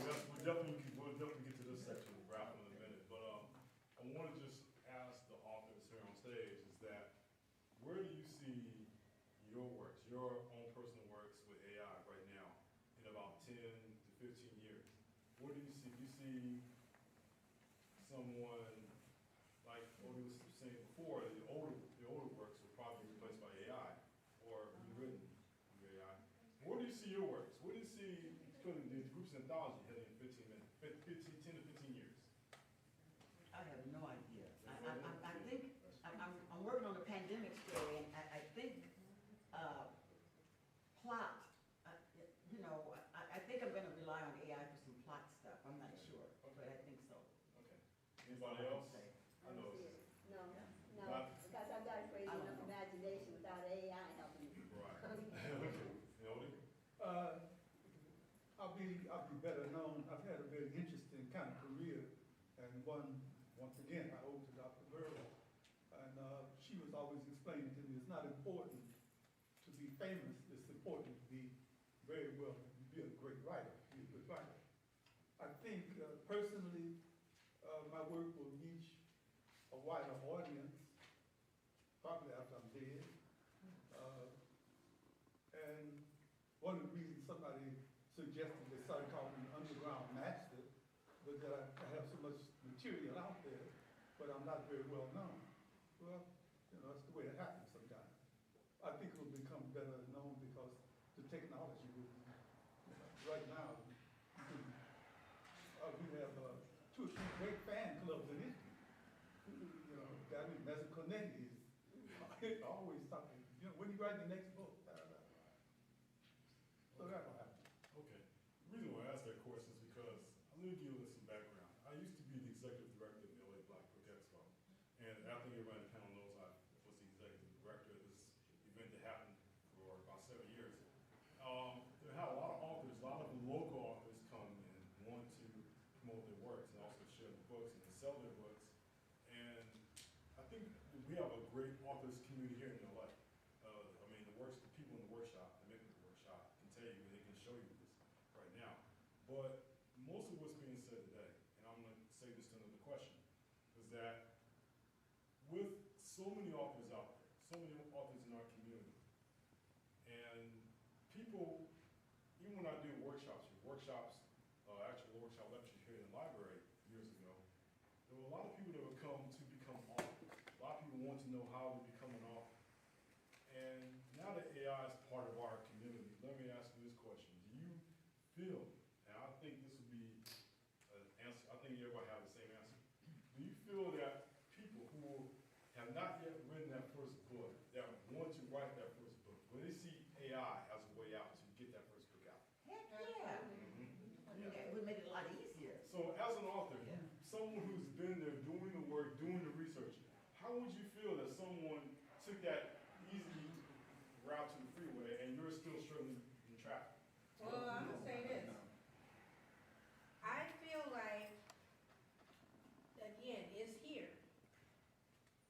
[SPEAKER 1] We'll definitely get to this section of Ralph in a minute. But I want to just ask the authors here on stage is that where do you see your works, your own personal works with AI right now in about 10 to 15 years? What do you see? Do you see someone like Odie was saying before, the older works will probably be replaced by AI or rewritten through AI? Where do you see your works? Where do you see the group's anthology heading in 10 to 15 years?
[SPEAKER 2] I have no idea. I think, I'm working on the pandemic story, and I think plot, I think I'm going to rely on AI for some plot stuff. I'm not sure, but I think so.
[SPEAKER 1] Okay. Anybody else? I know it's
[SPEAKER 5] No,
[SPEAKER 1] Not-
[SPEAKER 5] because I've got a crazy
[SPEAKER 2] I don't
[SPEAKER 5] enough
[SPEAKER 2] know.
[SPEAKER 5] imagination without AI helping me.
[SPEAKER 1] right. Okay. Odie?
[SPEAKER 6] I'll be better known. I've had a very interesting kind of career, and once again, I owe to Dr. Bilbrew. And she was always explaining to me, it's not important to be famous, it's important to be very well, be a great writer, be a good writer. I think personally, my work will reach a wider audience, probably after I'm dead. And one of the reasons somebody suggested they started calling me underground master was that I have so much material out there, but I'm not very well known. Well, that's the way it happens sometimes. I think it will become better known because the technology will be, right now, we have 2 or 3 great fan clubs in Italy. That is Mezzaconetti is always talking, when you write the next book, so that'll happen.
[SPEAKER 1] Okay. The reason why I asked that question is because, let me give you some background. I used to be the executive director of the LA Black Book Expo. And I think everybody on the panel knows I was the executive director of this event that happened for about 7 years. There had a lot of authors, a lot of local authors come and want to promote their works and also share the books and sell their books. And I think we have a great authors community here in LA. The people in the workshop, the making the workshop can tell you, and they can show you this right now. But most of what's being said today, and I'm going to say this to another question, is that with so many authors out there, so many authors in our community, and people, even when I do workshops, actual workshop lectures here in the library years ago, there were a lot of people that would come to become authors. A lot of people want to know how to become an author. And now that AI is part of our community, let me ask you this question. Do you feel, and I think this would be an answer, I think everybody have the same answer. Do you feel that people who have not yet written that first book, that want to write that first book, when they see AI as a way out to get that first book out?
[SPEAKER 2] Heck, yeah. I mean, it would make it a lot easier.
[SPEAKER 1] So as an author,
[SPEAKER 2] Yeah.
[SPEAKER 1] someone who's been there doing the work, doing the research, how would you feel that someone took that easy route to the freeway and you're still struggling in traffic?
[SPEAKER 4] Well, I'm gonna say this. I feel like, again, it's here.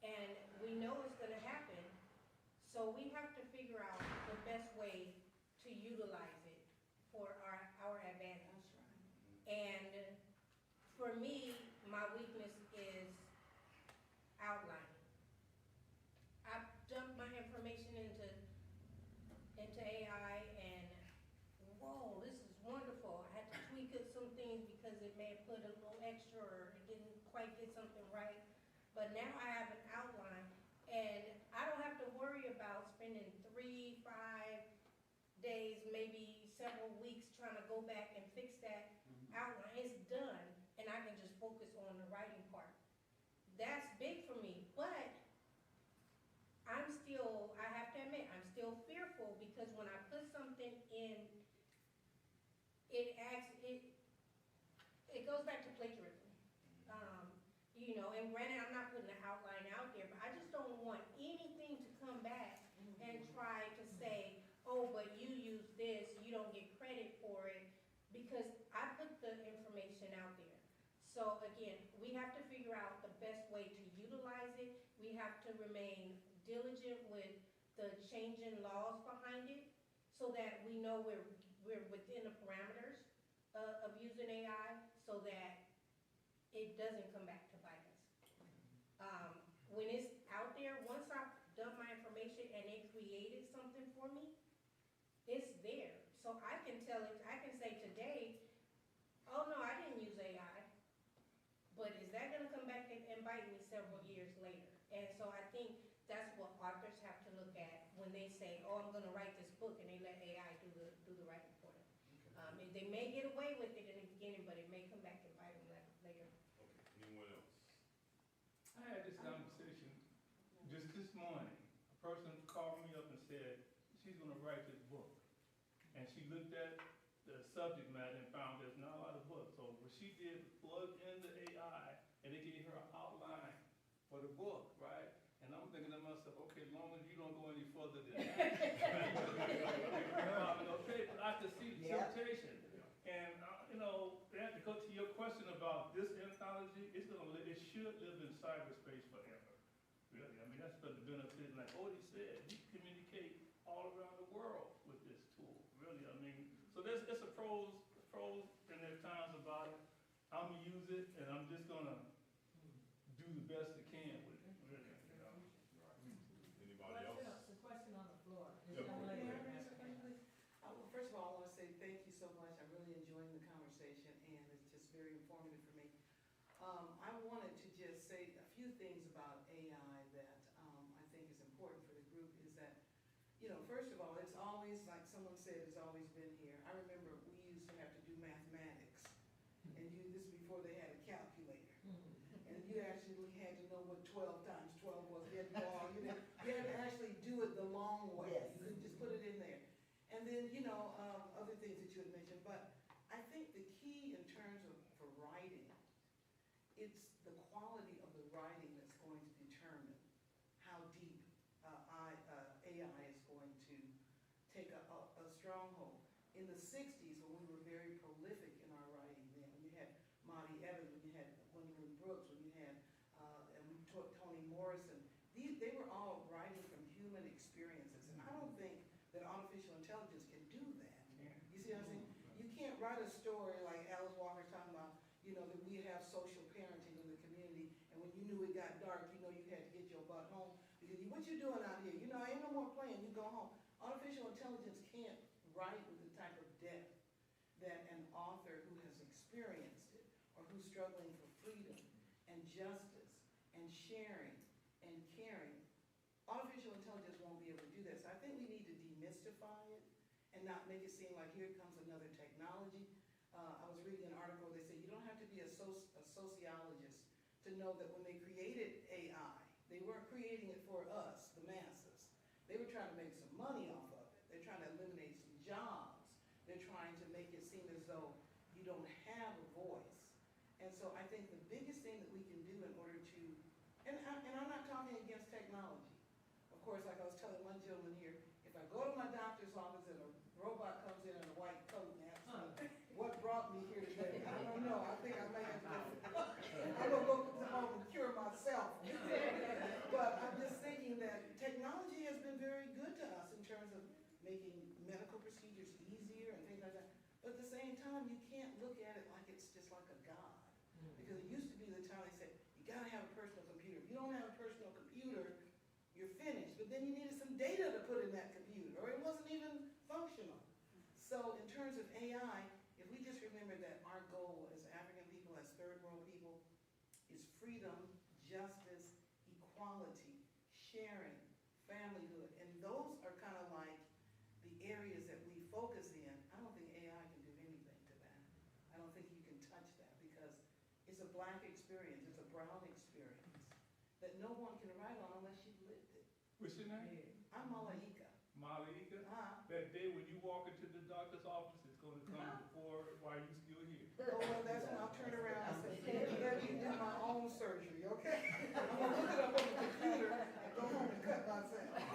[SPEAKER 4] And we know it's gonna happen, so we have to figure out the best way to utilize it for our advantage. And for me, my weakness is outlining. I've dumped my information into AI and, whoa, this is wonderful. I had to tweak it some things because it may have put a little extra or it didn't quite get something right. But now I have an outline and I don't have to worry about spending 3, 5 days, maybe several weeks trying to go back and fix that outline. It's done and I can just focus on the writing part. That's big for me, but I have to admit, I'm still fearful because when I put something in, it goes back to plagiarism. And granted, I'm not putting an outline out there, but I just don't want anything to come back and try to say, oh, but you use this, you don't get credit for it, because I put the information out there. So again, we have to figure out the best way to utilize it. We have to remain diligent with the changing laws behind it so that we know we're within the parameters of using AI so that it doesn't come back to bite us. When it's out there, once I've done my information and it created something for me, it's there. So I can tell it, I can say today, oh no, I didn't use AI. But is that gonna come back and bite me several years later? And so I think that's what authors have to look at when they say, oh, I'm gonna write this book, and they let AI do the writing for them. They may get away with it in the beginning, but it may come back and bite them later.
[SPEAKER 1] Okay, anyone else?
[SPEAKER 3] I had this conversation just this morning. A person called me up and said she's gonna write this book. And she looked at the subject matter and found there's not a lot of books. So what she did was plug in the AI and it gave her an outline for the book, right? And I'm thinking to myself, okay, as long as you don't go any further than that. Okay, but I could see the temptation. And, to go to your question about this anthology, it should live in cyberspace forever. Really, I mean, that's the benefit. Like Odie said, you communicate all around the world with this tool. Really, I mean, so it's a pros, and there's cons about it. I'm gonna use it, and I'm just gonna do the best I can
[SPEAKER 9] important for the group is that, you know, first of all, it's always, like someone said, it's always been here. I remember we used to have to do mathematics, and this before they had a calculator. And you actually had to know what 12 times 12 was. You had to go on, you had to actually do it the long way.
[SPEAKER 2] Yes.
[SPEAKER 9] You couldn't just put it in there. And then, you know, other things that you had mentioned. But I think the key in terms of for writing, it's the quality of the writing that's going to determine how deep AI is going to take a stronghold. In the 60s, when we were very prolific in our writing then, when you had Monty Evans, when you had Gwendolyn Brooks, when you had Toni Morrison, they were all writing from human experiences. And I don't think that artificial intelligence can do that. You see what I'm saying? You can't write a story like Alice Walker's talking about, you know, that we have social parenting in the community, and when you knew it got dark, you know you had to get your butt home. Because what you doing out here? You know, ain't no more playing, you go home. Artificial intelligence can't write with the type of depth that an author who has experienced it, or who's struggling for freedom and justice and sharing and caring. Artificial intelligence won't be able to do that. So I think we need to demystify it and not make it seem like here comes another technology. I was reading an article, they said you don't have to be a sociologist to know that when they created AI, they weren't creating it for us, the masses. They were trying to make some money off of it. They're trying to eliminate some jobs. They're trying to make it seem as though you don't have a voice. And so I think the biggest thing that we can do in order to, and I'm not talking against technology. Of course, like I was telling one gentleman here, if I go to my doctor's office and a robot comes in a white coat and asks me, what brought me here today? I don't know. I think I may have to go. I'm going to go home and cure myself. But I'm just thinking that technology has been very good to us in terms of making medical procedures easier and things like that. But at the same time, you can't look at it like it's just like a god. Because it used to be the time they said, you got to have a personal computer. If you don't have a personal computer, you're finished. But then you needed some data to put in that computer, or it wasn't even functional. So in terms of AI, if we just remember that our goal as African people, as third world people, is freedom, justice, equality, sharing, familyhood, and those are kind of like the areas that we focus in. I don't think AI can do anything to that. I don't think you can touch that because it's a black experience, it's a brown experience that no one can write on unless you've lived it.
[SPEAKER 3] What's your name?
[SPEAKER 9] I'm Malaika.
[SPEAKER 3] Malika? That day when you walk into the doctor's office, it's going to come before while you still here.
[SPEAKER 9] Oh, well, that's when I'll turn around and say, let me do my own surgery, okay? I'm gonna look it up on the computer and go home and cut myself.
[SPEAKER 1] That's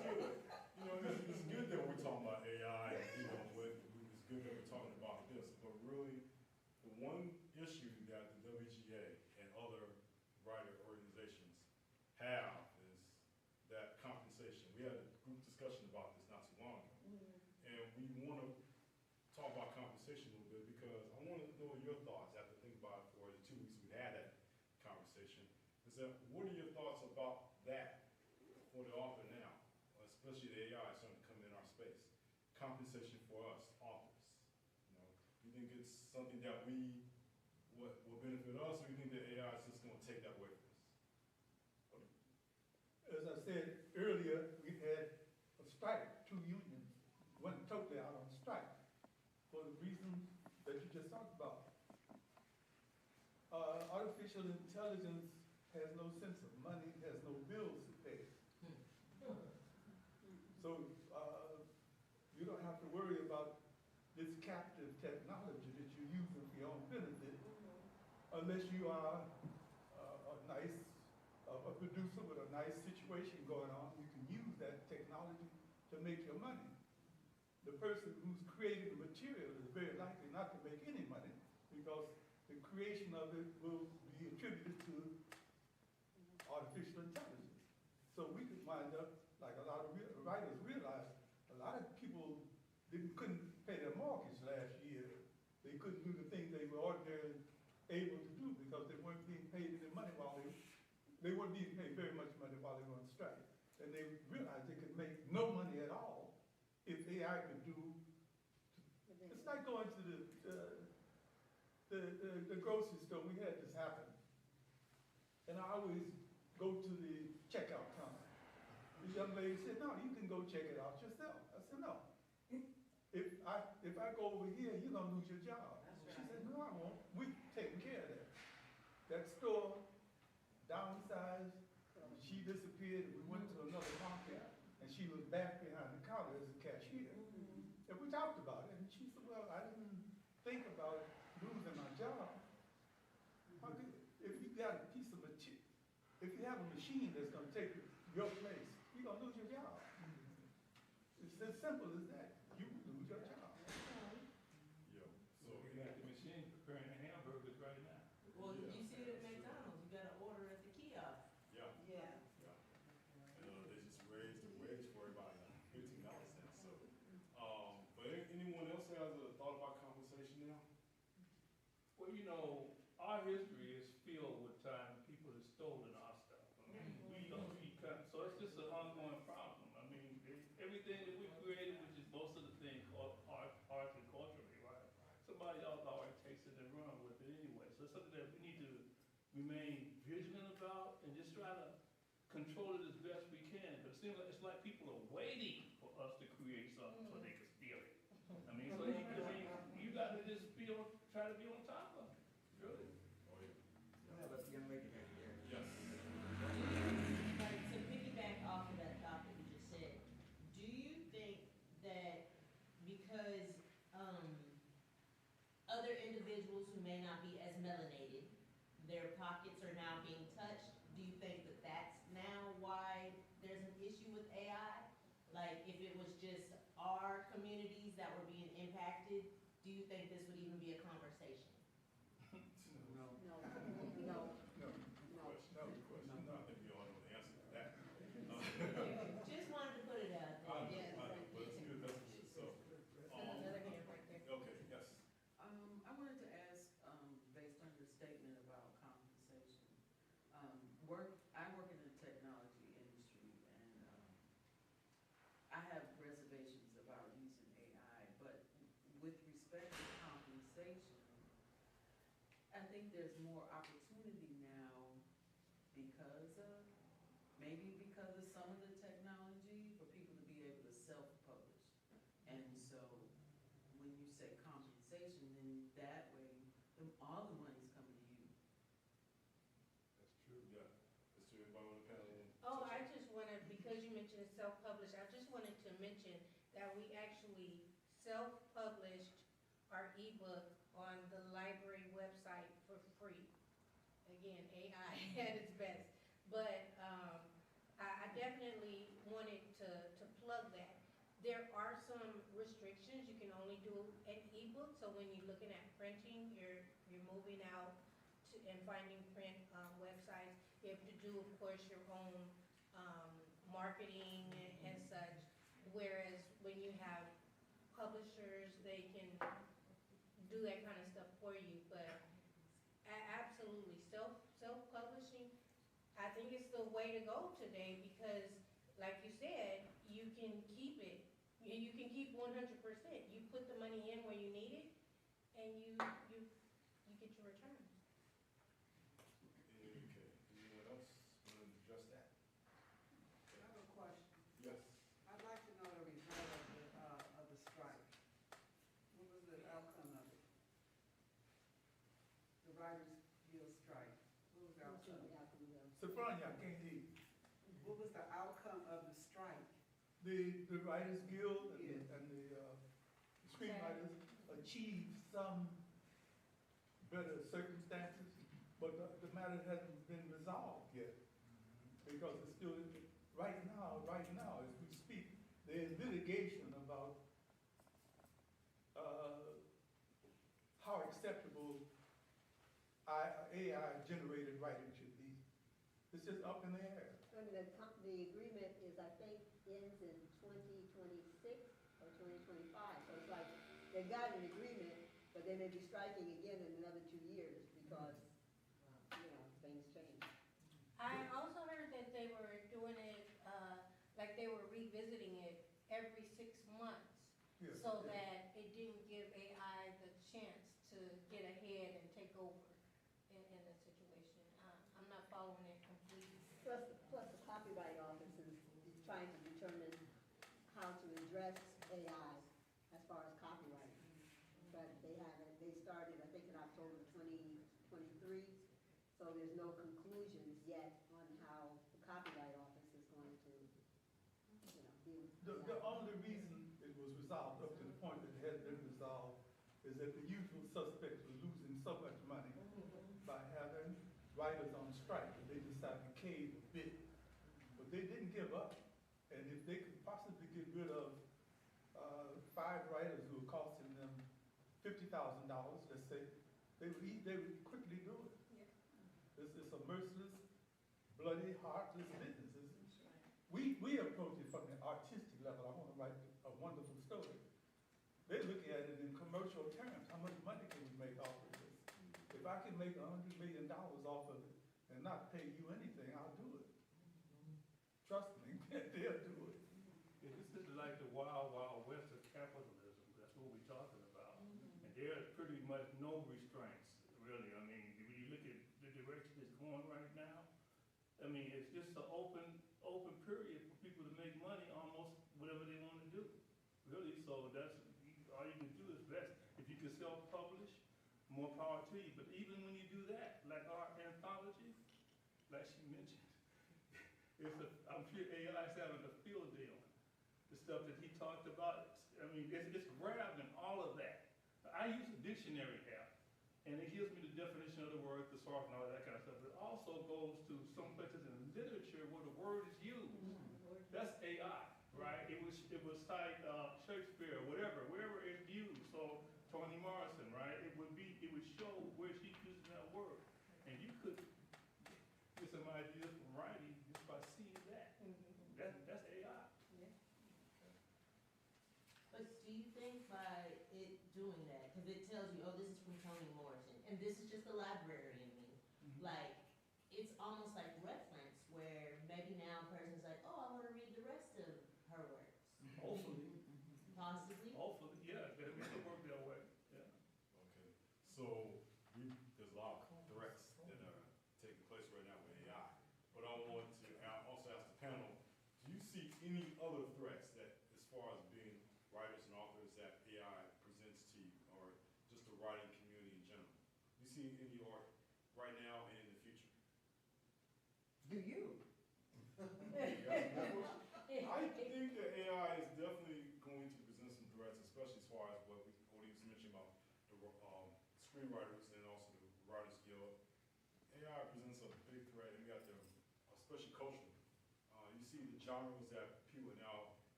[SPEAKER 1] good. You know, it's good that we're talking about AI, you know, it's good that we're talking about this, but really, the one issue that the WGA and other writer organizations have is that compensation. We had a group discussion about this not too long ago. And we want to talk about compensation a little bit because I want to know your thoughts after thinking about it for the 2 weeks we had that conversation. Is that, what are your thoughts about that for the author now, especially the AI is starting to come in our space? Compensation for us, authors. You know, you think it's something that will benefit us, or you think that AI is just going to take that away from us?
[SPEAKER 6] As I said earlier, we had a strike, 2 unions went totally out on strike for the reasons that you just talked about. Artificial intelligence has no sense of money, has no bills to pay. So you don't have to worry about this captive technology that you're using for your own benefit, unless you are a producer with a nice situation going on. You can use that technology to make your money. The person who's creating the material is very likely not to make any money because the creation of it will be attributed to artificial intelligence. So we could wind up, like a lot of writers realized, a lot of people couldn't pay their mortgage last year. They couldn't do the things they were ordinarily able to do because they weren't being paid any money while they weren't being paid very much money while they were on strike. And they realized they could make no money at all if AI could do. It's like going to the grocery store. We had this happen. And I always go to the checkout counter. The young lady said, no, you can go check it out yourself. I said, no. If I go over here, you're gonna lose your job. She said, no, I won't. We taking care of that. That store downsized, she disappeared, we went to another market, and she was back behind the counter as a cashier. And we talked about it, and she said, well, I didn't think about losing my job. If you got a piece of if you have a machine that's gonna take your place, you're gonna lose your job. It's as simple as that. You will lose your job.
[SPEAKER 1] Yeah, so,
[SPEAKER 3] So we got the machine preparing the hamburgers right now.
[SPEAKER 8] Well, you see it at McDonald's, you gotta order at the kiosk.
[SPEAKER 1] yeah,
[SPEAKER 2] Yeah.
[SPEAKER 1] yeah. They just raised the wage for everybody, $15 cents, so. But anyone else has a thought about compensation now?
[SPEAKER 3] Well, you know, our history is filled with time people have stolen our stuff. I mean, so it's just an ongoing problem. I mean, everything that we created, which is most of the things called art and culturally, right? Somebody else already takes it and run with it anyway. So it's something that we need to remain vigilant about and just try to control it as best we can. But it seems like it's like people are waiting for us to create something so they can steal it. I mean, so you got to just try to be on top of it, really.
[SPEAKER 1] Oh, yeah.
[SPEAKER 2] We have a young lady right there.
[SPEAKER 1] Yes.
[SPEAKER 8] Like, to piggyback off of that thought that you just said, do you think that because, other individuals who may not be as melanated, their pockets are now being touched, do you think that that's now why there's an issue with AI? Like, if it was just our communities that were being impacted, do you think this would even be a conversation?
[SPEAKER 6] No.
[SPEAKER 5] No, no,
[SPEAKER 6] No.
[SPEAKER 5] no.
[SPEAKER 1] Good question. I think we all know the answer to that.
[SPEAKER 8] Just wanted to put it out there.
[SPEAKER 1] But it's good messages, so.
[SPEAKER 4] Another hand right there.
[SPEAKER 1] Okay, yes.
[SPEAKER 10] I wanted to ask, based on your statement about compensation, I work in the technology industry, and I have reservations about using AI, but with respect to compensation, I think there's more opportunity now maybe because of some of the technology, for people to be able to self-publish. And so, when you say compensation, then that way, all the money's coming to you.
[SPEAKER 1] That's true, yeah. That's true. Everybody on the panel?
[SPEAKER 4] Oh, I just wanted, because you mentioned self-published, I just wanted to mention that we actually self-published our ebook on the library website for free. Again, AI at its best. But I definitely wanted to plug that. There are some restrictions. You can only do an ebook. So when you're looking at printing, you're moving out and finding print websites. You have to do, of course, your own marketing and such. Whereas when you have publishers, they can do that kind of stuff for you. But absolutely, self-publishing, I think it's the way to go today because, like you said, you can keep it. You can keep 100%. You put the money in where you need it, and you get your returns.
[SPEAKER 1] Okay. Anyone else want to address that?
[SPEAKER 10] I have a question.
[SPEAKER 1] Yes.
[SPEAKER 10] I'd like to know the result of the strike. What was the outcome of it? The Writers Guild strike. What was the outcome?
[SPEAKER 6] Sophronia, I can't hear you.
[SPEAKER 10] What was the outcome of the strike?
[SPEAKER 6] The Writers Guild and the screenwriters achieved some better circumstances, but the matter hasn't been resolved yet. Because it's still, right now, as we speak, there's litigation about how acceptable AI-generated writing should be. It's just up in the air.
[SPEAKER 5] And the agreement is, I think, ends in 2026 or 2025. So it's like, they got an agreement, but they may be striking again in another 2 years because, things change.
[SPEAKER 4] I also heard that they were doing it, like they were revisiting it every 6 months.
[SPEAKER 6] Yeah.
[SPEAKER 4] So that it didn't give AI the chance to get ahead and take over in the situation. I'm not following it completely.
[SPEAKER 5] Well, address AI as far as copywriting. But they haven't, they started, I think, in October 2023, so there's no conclusions yet on how the copyright office is going to, deal with
[SPEAKER 6] The
[SPEAKER 5] AI.
[SPEAKER 6] only reason it was resolved up to the point that it had been resolved is that the usual suspects were losing so much money by having writers on strike, and they decided to cave a bit. But they didn't give up, and if they could possibly get rid of 5 writers who were costing them $50,000, let's say, they would quickly do it. It's a merciless, bloody, heartless business. We approach it from the artistic level. I want to write a wonderful story. They're looking at it in commercial terms. How much money can we make off of this? If I can make $100 million off of it and not pay you anything, I'll do it. Trust me, they'll do it.
[SPEAKER 3] This is like the wild, wild west of capitalism. That's what we're talking about. And there are pretty much no restraints, really. I mean, when you look at the direction it's going right now, I mean, it's just an open period for people to make money almost whatever they want to do. Really, so that's, all you can do is best. If you can self-publish, more power to you. But even when you do that, like our anthology, like she mentioned, I'm sure AI is having a field day on it. The stuff that he talked about, I mean, it's grabbing all of that. I use a dictionary app, and it gives me the definition of the word, thesaurus, and all that kind of stuff. But it also goes to some places in literature where the word is used. That's AI, right? It was like Shakespeare, whatever, wherever it's used. So Toni Morrison, right? It would show where she's using that word, and you could get some ideas from writing just by seeing that. That's AI.
[SPEAKER 8] But do you think by it doing that, because it tells you, oh, this is from Toni Morrison, and this is just a librarian in me, like, it's almost like reference, where maybe now a person's like, oh, I want to read the rest of her works.
[SPEAKER 3] Hopefully.
[SPEAKER 8] Possibly.
[SPEAKER 3] Hopefully, yeah, it'll work that way, yeah.
[SPEAKER 1] Okay, so there's a lot of threats that are taking place right now with AI. But I want to also ask the panel, do you see any other threats that, as far as being writers and authors, that AI presents to you, or just the writing community in general? Do you see any art right now and in the future?
[SPEAKER 2] Do you?
[SPEAKER 1] I think that AI is definitely going to present some threats, especially as far as what Odie was mentioning about the screenwriters and also the Writers Guild. AI presents a big threat, and we got to, especially culturally. You see the genres that people are now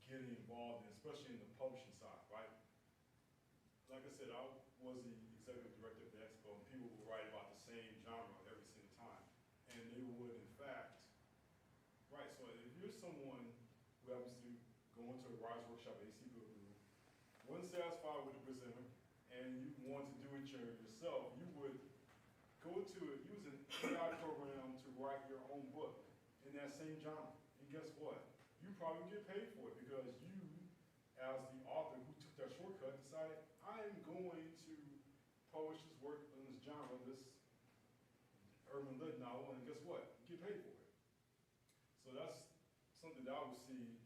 [SPEAKER 1] getting involved in, especially in the publishing side, right? Like I said, I was the executive director of the Expo, and people would write about the same genre every single time. And they would, in fact, right, so if you're someone who happens to go into a writer's workshop at AC Bilbrew, wasn't satisfied with the presenter, and you want to do it yourself, you would go to it, use an AI program to write your own book in that same genre. And guess what? You probably get paid for it because you, as the author who took that shortcut, decided, I am going to publish this work in this genre, this urban lit novel, and guess what? You get paid for it. So that's something that I would see,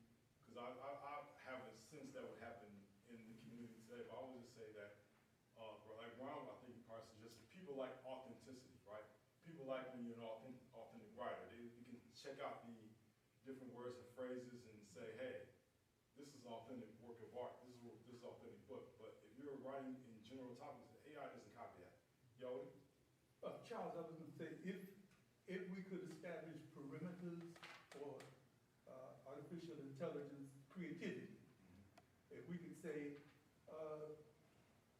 [SPEAKER 1] because I have a sense that would happen in the community today, but I would just say that, like Ron, I think probably suggested, people like authenticity, right? People like when you're an authentic writer. You can check out the different words and phrases and say, hey, this is an authentic work of art, this is an authentic book. But if you're writing in general topics, the AI doesn't copy that. Yo?
[SPEAKER 6] Charles, I was going to say, if we could establish perimeters for artificial intelligence creativity, if we could say,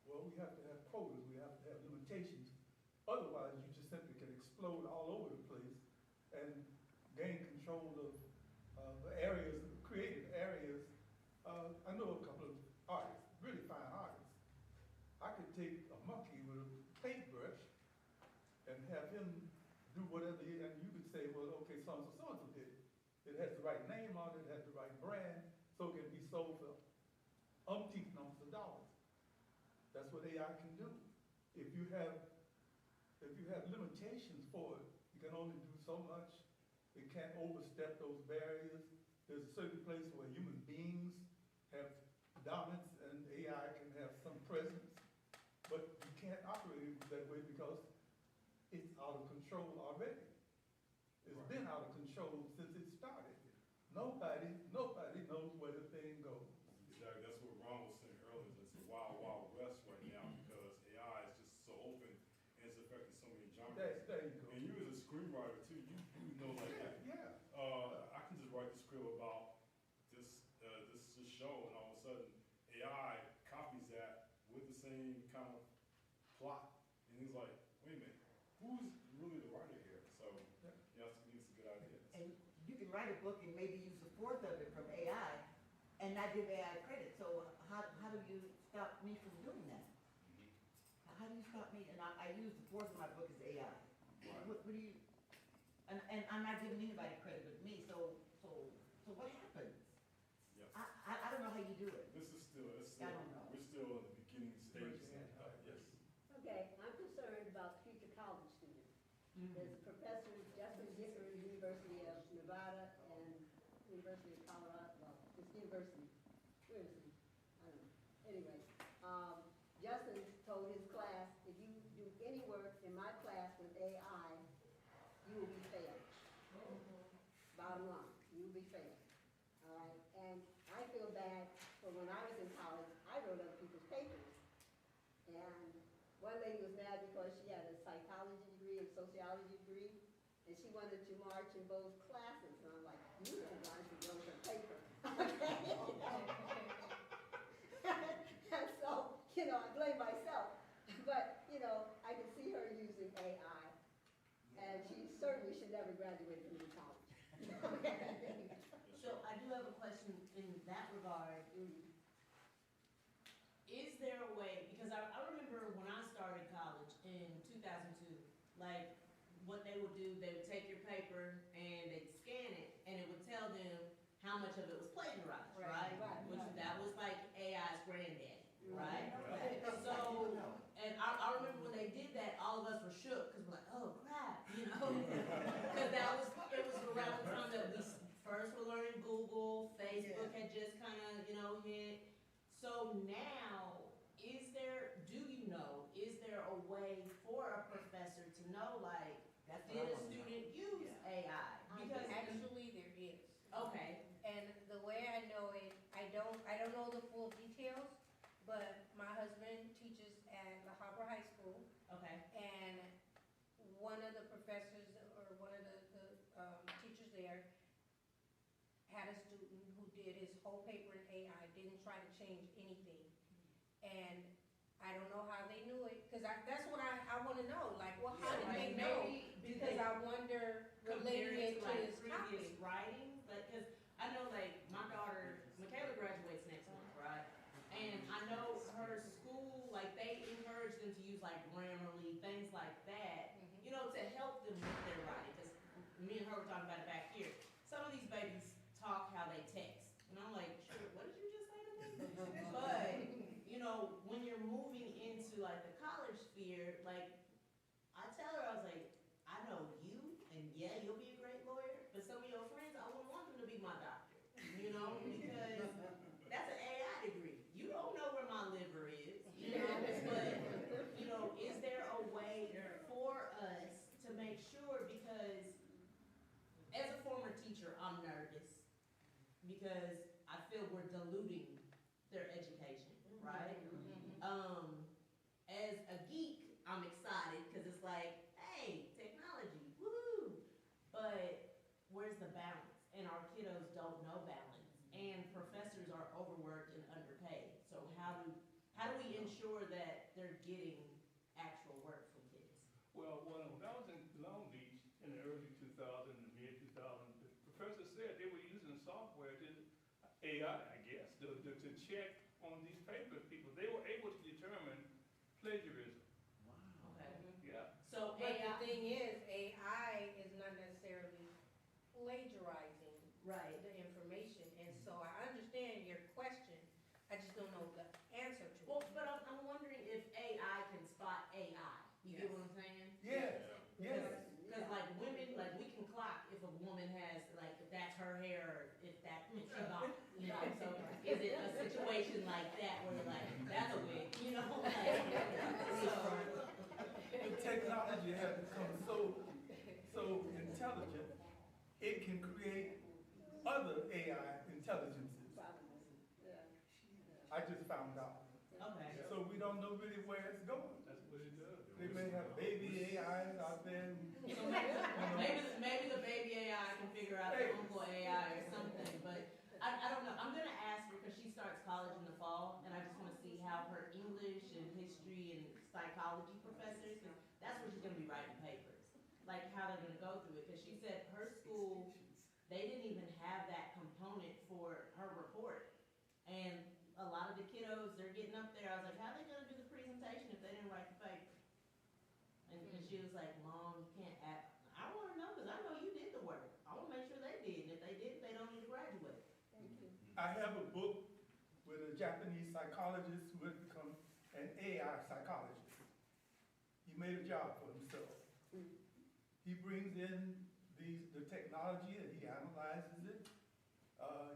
[SPEAKER 6] well, we have to have quotas, we have to have limitations. Otherwise, you just simply can explode all over the place and gain control of the areas, creative areas. I know a couple of artists, really fine artists. I could take a monkey with a paintbrush and have him do whatever, and you could say, well, okay, so-and-so did it. It has the right name on it, it has the right brand, so it can be sold for umpteen numbers of dollars. That's what AI can do. If you have limitations for it, you can only do so much. It can't overstep those barriers. There's a certain place where human beings have dominance and AI can have some presence, but you can't operate it that way because it's out of control already. It's been out of control since it started. Nobody knows where the thing goes.
[SPEAKER 1] Exactly, that's what Ron was saying earlier, it's a wild, wild west right now because AI is just so open and it's affecting so many genres.
[SPEAKER 6] There you go.
[SPEAKER 1] And you as a screenwriter too, you know like that.
[SPEAKER 6] Yeah.
[SPEAKER 1] I can just write the script about this show and all of a sudden AI copies that with the same kind of plot. And he's like, wait a minute, who's really the writer here? So, yeah, I think it's a good idea.
[SPEAKER 2] And you can write a book and maybe use a fourth of it from AI and not give AI credit. So how do you stop me from doing that? How do you stop me? And I use the fourth of my book as AI. What do you, and I'm not giving anybody credit but me, so what happens?
[SPEAKER 1] Yes.
[SPEAKER 2] I don't know how you do it.
[SPEAKER 1] This is still,
[SPEAKER 2] I don't know.
[SPEAKER 1] we're still in the beginning stages. Yes.
[SPEAKER 5] Okay, I'm concerned about future college students. There's a professor, Justin Gifford, University of Nevada and University of Colorado, well, this university, where is he? I don't know. Anyway, Justin told his class, if you do any work in my class with AI, you will be failed. Bottom line, you will be failed. All right, and I feel bad for when I was in college, I wrote other people's papers. And one lady was mad because she had a psychology degree and sociology degree, and she wanted to march in both classes. And I'm like, you don't march and wrote her paper. And so, I blame myself. But, I can see her using AI, and she certainly should never graduate from the college.
[SPEAKER 8] So I do have a question in that regard. Is there a way, because I remember when I started college in 2002, like what they would do, they would take your paper and they'd scan it and it would tell them how much of it was plagiarized, right? Which that was like AI's granddaddy, right? So, and I remember when they did that, all of us were shook because we're like, oh crap, because it was around the time that we first were learning Google, Facebook had just kind of, hit. So now, is there a way for a professor to know, like, did a student use AI? Because
[SPEAKER 4] Actually, there is.
[SPEAKER 8] okay,
[SPEAKER 4] And the way I know it, I don't know the full details, but my husband teaches at La Habra High School,
[SPEAKER 8] okay,
[SPEAKER 4] and one of the professors, or one of the teachers there, had a student who did his whole paper in AI, didn't try to change anything. And I don't know how they knew it, because that's what I want to know, like, well, how did they know? Because I wonder, relating it to his
[SPEAKER 8] previous
[SPEAKER 4] topic.
[SPEAKER 8] writings, because I know, like, my daughter, Michaela graduates next month, right? And I know her school, like, they encourage them to use, like, Grammarly, things like that, to help them with their writing, because me and her were talking about it back here. Some of these babies talk how they text, and I'm like, sure, what did you just say to me? But, when you're moving into, like, the college sphere, like, I tell her, I was like, I know you, and yeah, you'll be a great lawyer, but some of your friends, I wouldn't want them to be my doctor, because that's an AI degree. You don't know where my liver is, but, is there a way for us to make sure, because as a former teacher, I'm nervous, because I feel we're diluting their education, right? As a geek, I'm excited, because it's like, hey, technology, woo! But where's the balance? And our kiddos don't know balance, and professors are overworked and underpaid. So how do we ensure that they're getting actual work from kids?
[SPEAKER 3] Well, when I was in Long Beach in the early 2000s, the mid 2000s, the professor said they were using software to AI, I guess, to check on these paper people. They were able to determine plagiarism.
[SPEAKER 2] Wow.
[SPEAKER 8] Okay.
[SPEAKER 3] Yeah.
[SPEAKER 8] So
[SPEAKER 4] But the
[SPEAKER 8] AI,
[SPEAKER 4] thing is, AI is not necessarily plagiarizing
[SPEAKER 8] right?
[SPEAKER 4] the information, and so I understand your question, I just don't know the answer to it.
[SPEAKER 8] Well, but I'm wondering if AI can spot AI. You get what I'm saying?
[SPEAKER 6] Yes, yes.
[SPEAKER 8] Because like women, like we can clock if a woman has, like, if that's her hair, or if she's on, so is it a
[SPEAKER 6] intelligent, it can create other AI intelligences. I just found out.
[SPEAKER 8] Okay.
[SPEAKER 6] So we don't know really where it's going.
[SPEAKER 3] That's what it does.
[SPEAKER 6] They may have baby AIs out there.
[SPEAKER 8] So maybe the baby AI can figure out the uncle AI or something, but I don't know. I'm gonna ask her because she starts college in the fall, and I just wanna see how her English and history and psychology professors, 'cause that's where she's gonna be writing papers, like how they're gonna go through it, because she said her school, they didn't even have that component for her report. And a lot of the kiddos, they're getting up there, I was like, how are they gonna do the presentation if they didn't write the paper? And she was like, Mom, you can't act, I wanna know, cause I know you did the work. I wanna make sure they did, and if they didn't, they don't need to graduate.
[SPEAKER 6] I have a book with a Japanese psychologist who has become an AI psychologist. He made a job for himself. He brings in the technology and he analyzes it.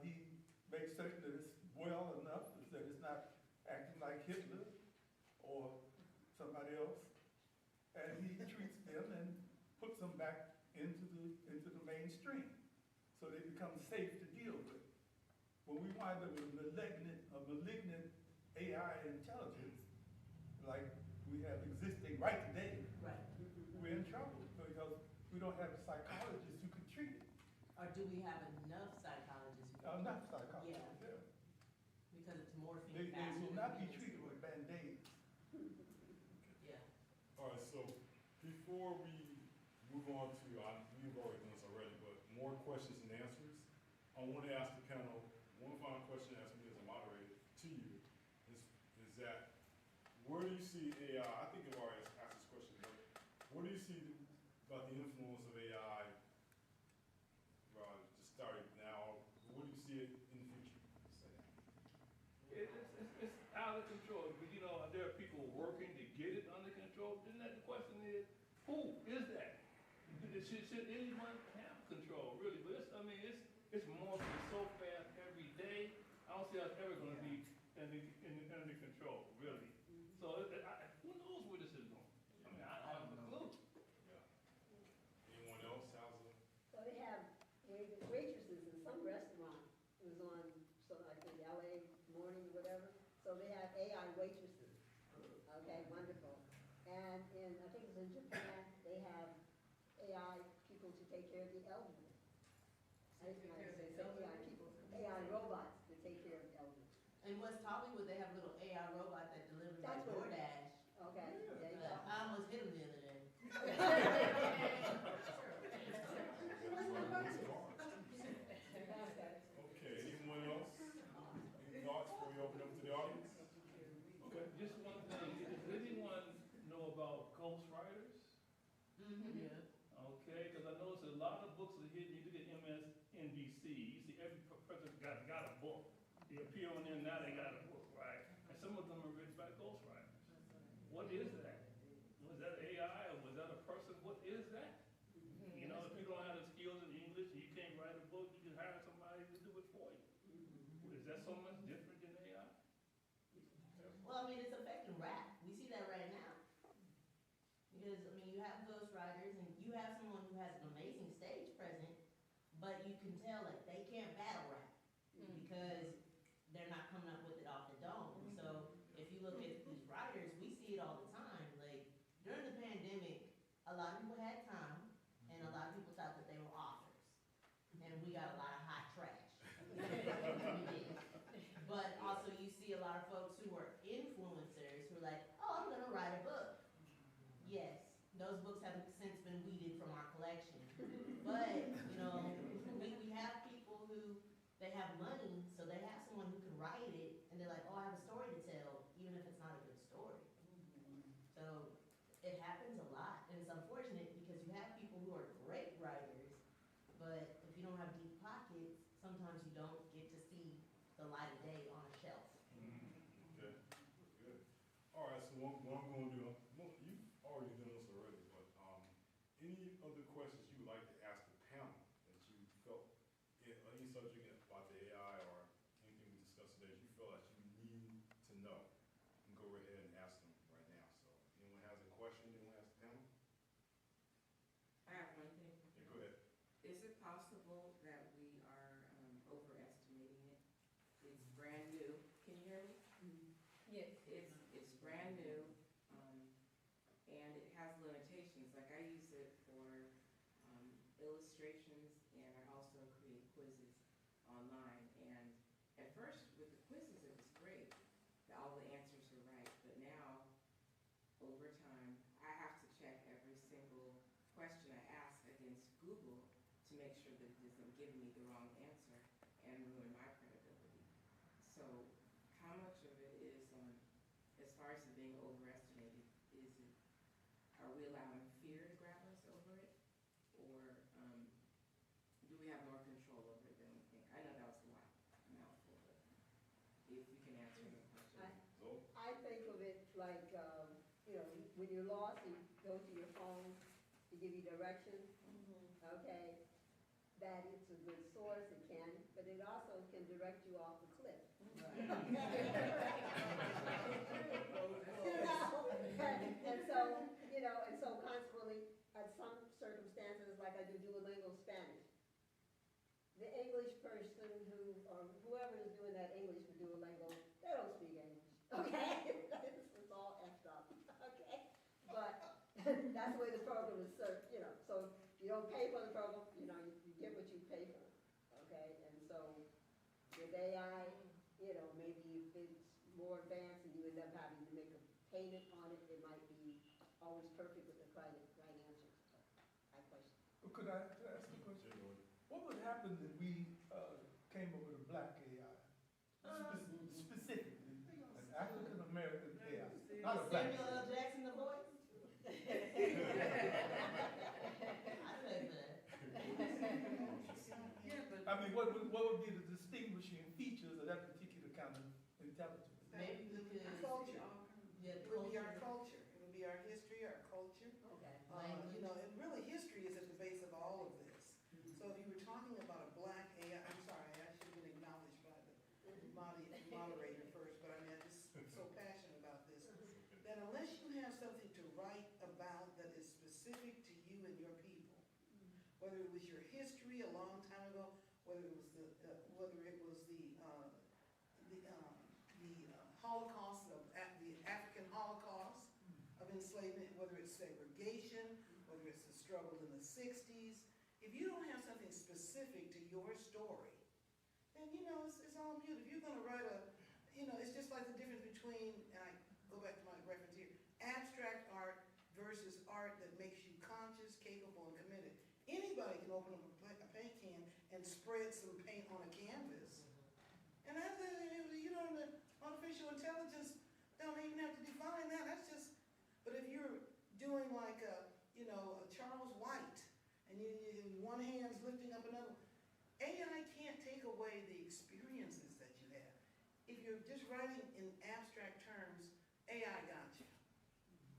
[SPEAKER 6] He makes certain that it's well enough, that it's not acting like Hitler or somebody else. And he treats them and puts them back into the mainstream so they become safe to deal with. When we wind up with a malignant AI intelligence, like we have existing right today,
[SPEAKER 8] Right.
[SPEAKER 6] we're in trouble because we don't have psychologists who can treat it.
[SPEAKER 8] Or do we have enough psychologists who can?
[SPEAKER 6] Not psychologists, yeah.
[SPEAKER 8] Because it's morphing
[SPEAKER 6] They
[SPEAKER 8] faster
[SPEAKER 6] will
[SPEAKER 8] than
[SPEAKER 6] not be
[SPEAKER 8] humans
[SPEAKER 6] treated
[SPEAKER 8] do
[SPEAKER 6] with
[SPEAKER 8] it.
[SPEAKER 6] Band-Aids.
[SPEAKER 8] Yeah.
[SPEAKER 1] All right, so before we move on to, we've already done this already, but more questions and answers, I want to ask the panel, one final question to ask me as a moderator to you is that, where do you see AI, I think I've already asked this question, but what do you see about the influence of AI, just starting now, what do you see it in the future?
[SPEAKER 3] It's out of control. But, you know, there are people working to get it under control. Then the question is, who is that? Should anyone have control, really? But it's morphing so fast every day. I don't see how it's ever going to be under control, really. So who knows where this is going? I mean, I don't have a clue.
[SPEAKER 1] Yeah. Anyone else? How's it?
[SPEAKER 5] So they have waitresses in some restaurant, it was on, so like in LA morning or whatever, so they have AI waitresses. Okay, wonderful. And I think it's in Japan, they have AI people to take care of the elderly. I didn't know how to say AI people, AI robots to take care of the elderly.
[SPEAKER 8] In West Hollywood, they have a little AI robot that delivers like
[SPEAKER 5] That's what it is.
[SPEAKER 8] DoorDash.
[SPEAKER 5] Okay, there you go.
[SPEAKER 8] I almost hit him the other day.
[SPEAKER 1] Okay, anyone else? Any thoughts before we open up to the audience?
[SPEAKER 3] Okay, just one thing. Does anyone know about ghostwriters?
[SPEAKER 8] Yeah.
[SPEAKER 3] Okay, because I noticed a lot of books are hidden. You look at MSNBC, you see every professor got a book. They appear on there now, they got a book, right? And some of them are written by ghostwriters. What is that? Was that AI or was that a person? What is that? You know, if you don't have the skills in English and you can't write a book, you can hire somebody to do it for you. Is that so much different than AI?
[SPEAKER 8] Well, I mean, it's affecting rap. We see that right now. Because, I mean, you have ghostwriters and you have someone who has an amazing stage presence, but you can tell, like, they can't battle rap because they're not coming up with it off the dome. So if you look at these writers, we see it all the time. Like, during the pandemic, a lot of people had time and a lot of people thought that they were authors. And we got a lot of hot trash. We did. But also you see a lot of folks who are influencers who are like, oh, I'm gonna write a book. Yes, those books have since been weeded from our collection. But, you know, we have people who, they have money, so they have someone who can write it, and they're like, oh, I have a story to tell, even if it's not a good story. So it happens a lot, and it's unfortunate because you have people who are great writers, but if you don't have deep pockets, sometimes you don't get to see the light of day on a shelf.
[SPEAKER 1] Okay, good. All right, so what I'm going to do, you've already done this already, but any other questions you would like to ask the panel that you felt, any subject about the AI or anything we discussed today, you feel that you need to know, you can go right ahead and ask them right now. So anyone has a question, anyone has the panel?
[SPEAKER 8] I have one thing.
[SPEAKER 1] Yeah, go ahead.
[SPEAKER 10] possible that we are overestimating it? It's brand new. Can you hear me?
[SPEAKER 4] Yes.
[SPEAKER 10] It's brand new, and it has limitations. Like I use it for illustrations, and I also create quizzes online. And at first, with the quizzes, it was great. All the answers were right. But now, over time, I have to check every single question I ask against Google to make sure that it isn't giving me the wrong answer and ruin my credibility. So how much of it is, as far as it being overestimated, are we allowing fear to grab us over it? Or do we have more control over it than we think? I know that was a mouthful, but if you can answer the question.
[SPEAKER 1] So,
[SPEAKER 5] I think of it like, when you're lost, you go to your phone to give you directions, okay? That it's a good source, it can, but it also can direct you off a cliff. And so consequently, at some circumstances, like I do Duolingo Spanish, the English person or whoever is doing that English for Duolingo, they don't speak English, okay? It's all effed up, okay? But that's the way the program is served, so you don't pay for the program, you get what you pay for, okay? And so with AI, maybe if it's more advanced and you end up having to make a payment on it, it might be always perfect with the right answers. I question.
[SPEAKER 6] Could I ask a question? What would happen if we came up with a black AI? Specifically, an African-American AI, not a black.
[SPEAKER 8] Samuel L. Jackson, the voice? I say that.
[SPEAKER 10] Yeah, but
[SPEAKER 6] I mean, what would be the distinguishing features of that particular kind of intelligence?
[SPEAKER 8] Maybe we could.
[SPEAKER 9] Culture.
[SPEAKER 8] Yeah,
[SPEAKER 9] It would be our
[SPEAKER 8] culture.
[SPEAKER 9] culture. It would be our history, our culture.
[SPEAKER 5] Okay.
[SPEAKER 8] Language.
[SPEAKER 9] And really, history is at the base of all of this. So if you were talking about a black AI, I'm sorry, I should have been acknowledged by the moderator first, but I'm just so passionate about this. That unless you have something to write about that is specific to you and your people, whether it was your history a long time ago, whether it was the Holocaust the African Holocaust of enslavement, whether it's segregation, whether it's the struggle in the 60s, if you don't have something specific to your story, then it's all mute. If you're going to write it's just like the difference between, and I go back to my reference here, abstract art versus art that makes you conscious, capable, and committed. Anybody can open up a paint can and spread some paint on a canvas. And that's the artificial intelligence don't even have to define that. That's just, but if you're doing like a Charles White, and one hand's lifting up another, AI can't take away the experiences that you have. If you're just writing in abstract terms, AI got you.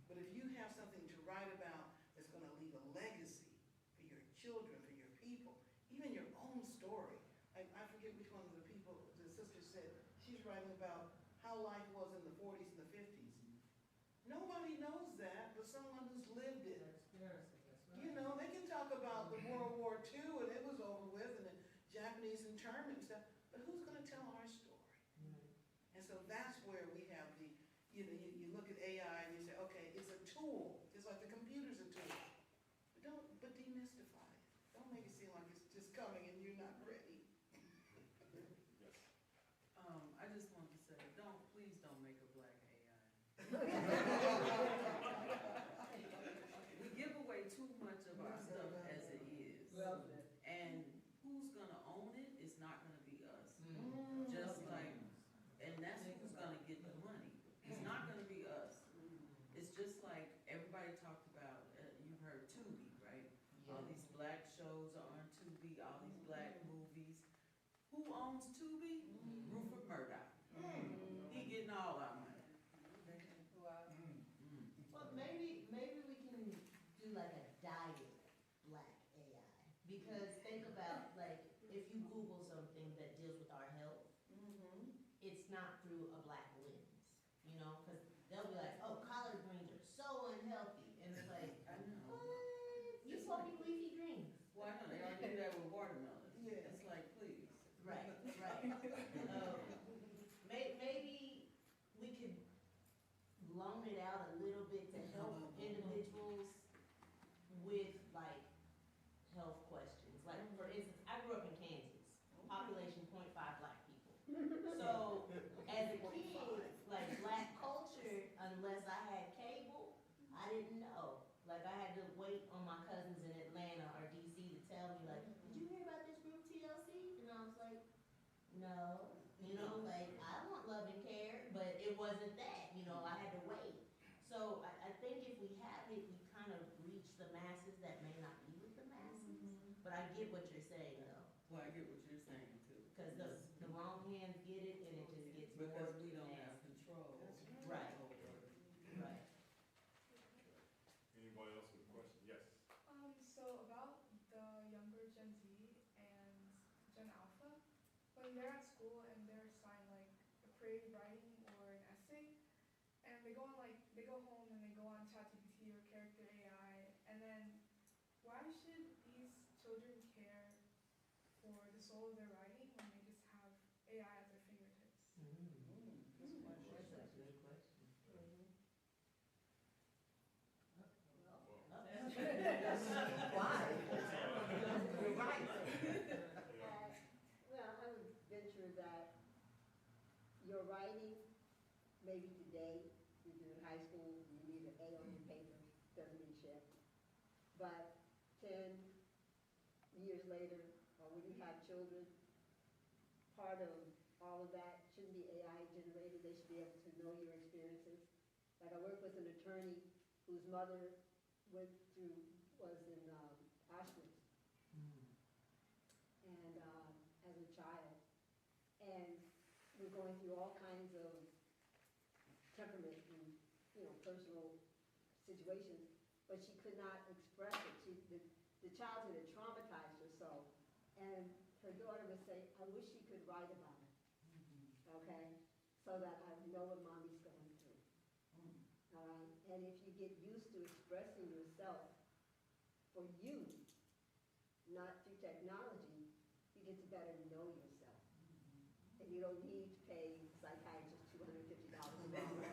[SPEAKER 9] But if you have something to write about that's going to leave a legacy for your children, for your people, even your own story. I forget which one of the people, the sister said, she's writing about how life was in the 40s and the 50s. Nobody knows that but someone who's lived it. They can talk about the World War II and it was over with, and the Japanese internment and stuff, but who's going to tell our story? And so that's where we have you look at AI and you say, okay, it's a tool, just like the computer's a tool. But demystify it. Don't make it seem like it's just coming and you're not ready.
[SPEAKER 10] I just want to say, please don't make a black AI. We give away too much of our stuff as it is.
[SPEAKER 5] Well said.
[SPEAKER 10] And who's gonna own it is not gonna be us. Just like, and that's who's gonna get the money. It's not gonna be us. It's just like everybody talked about, you've heard Tubi, right? All these black shows are on Tubi, all these black movies. Who owns Tubi? Rupert Murdoch. He getting all our money.
[SPEAKER 8] Well, maybe we can do like a diet black AI. Because think about, like, if you Google something that deals with our health, it's not through a black lens, because they'll be like, oh, collard greens are so unhealthy. And it's like,
[SPEAKER 10] I know.
[SPEAKER 8] what? You supposed to be leafy greens.
[SPEAKER 10] Well, I know they already do that with
[SPEAKER 8] help individuals with like health questions. Like for instance, I grew up in Kansas, population 0.5 black people. So as a kid, like black culture, unless I had cable, I didn't know. Like I had to wait on my cousins in Atlanta or DC to tell me like, did you hear about this group TLC? And I was like, no. You know, like I want love and care, but it wasn't that. You know, I had to wait. So I think if we have it, we kind of reach the masses that may not be with the masses. But I get what you're saying though,
[SPEAKER 10] Well, I get what you're saying too.
[SPEAKER 8] because the wrong hands get it and it just gets more
[SPEAKER 10] Because we don't have
[SPEAKER 8] nasty.
[SPEAKER 10] control.
[SPEAKER 8] Right.
[SPEAKER 10] over
[SPEAKER 8] Right.
[SPEAKER 1] Anybody else with a question? Yes.
[SPEAKER 11] So about the younger Gen Z and Gen Alpha, when they're at school and they're assigned like a creative writing or an essay, and they go home and they go on ChatGPT or Character AI, and then why should these children care for the soul of their writing when they just have AI at their fingertips?
[SPEAKER 8] That's a good question.
[SPEAKER 2] Why? You're right.
[SPEAKER 5] Well, I would venture that your writing, maybe today, if you're in high school, you need an A on your paper, doesn't mean shit. But 10 years later, or when you have children, part of all of that shouldn't be AI generated. They should be able to know your experiences. Like I work with an attorney whose mother was in Auschwitz, and as a child, and we're going through all kinds of temperament and personal situations, but she could not express it. The childhood had traumatized her so, and her daughter would say, "I wish she could write about it, okay, so that I know what mommy's going through." All right, and if you get used to expressing yourself for you, not through technology, you get to better know yourself. And you don't need to pay psychiatrists $250 an hour.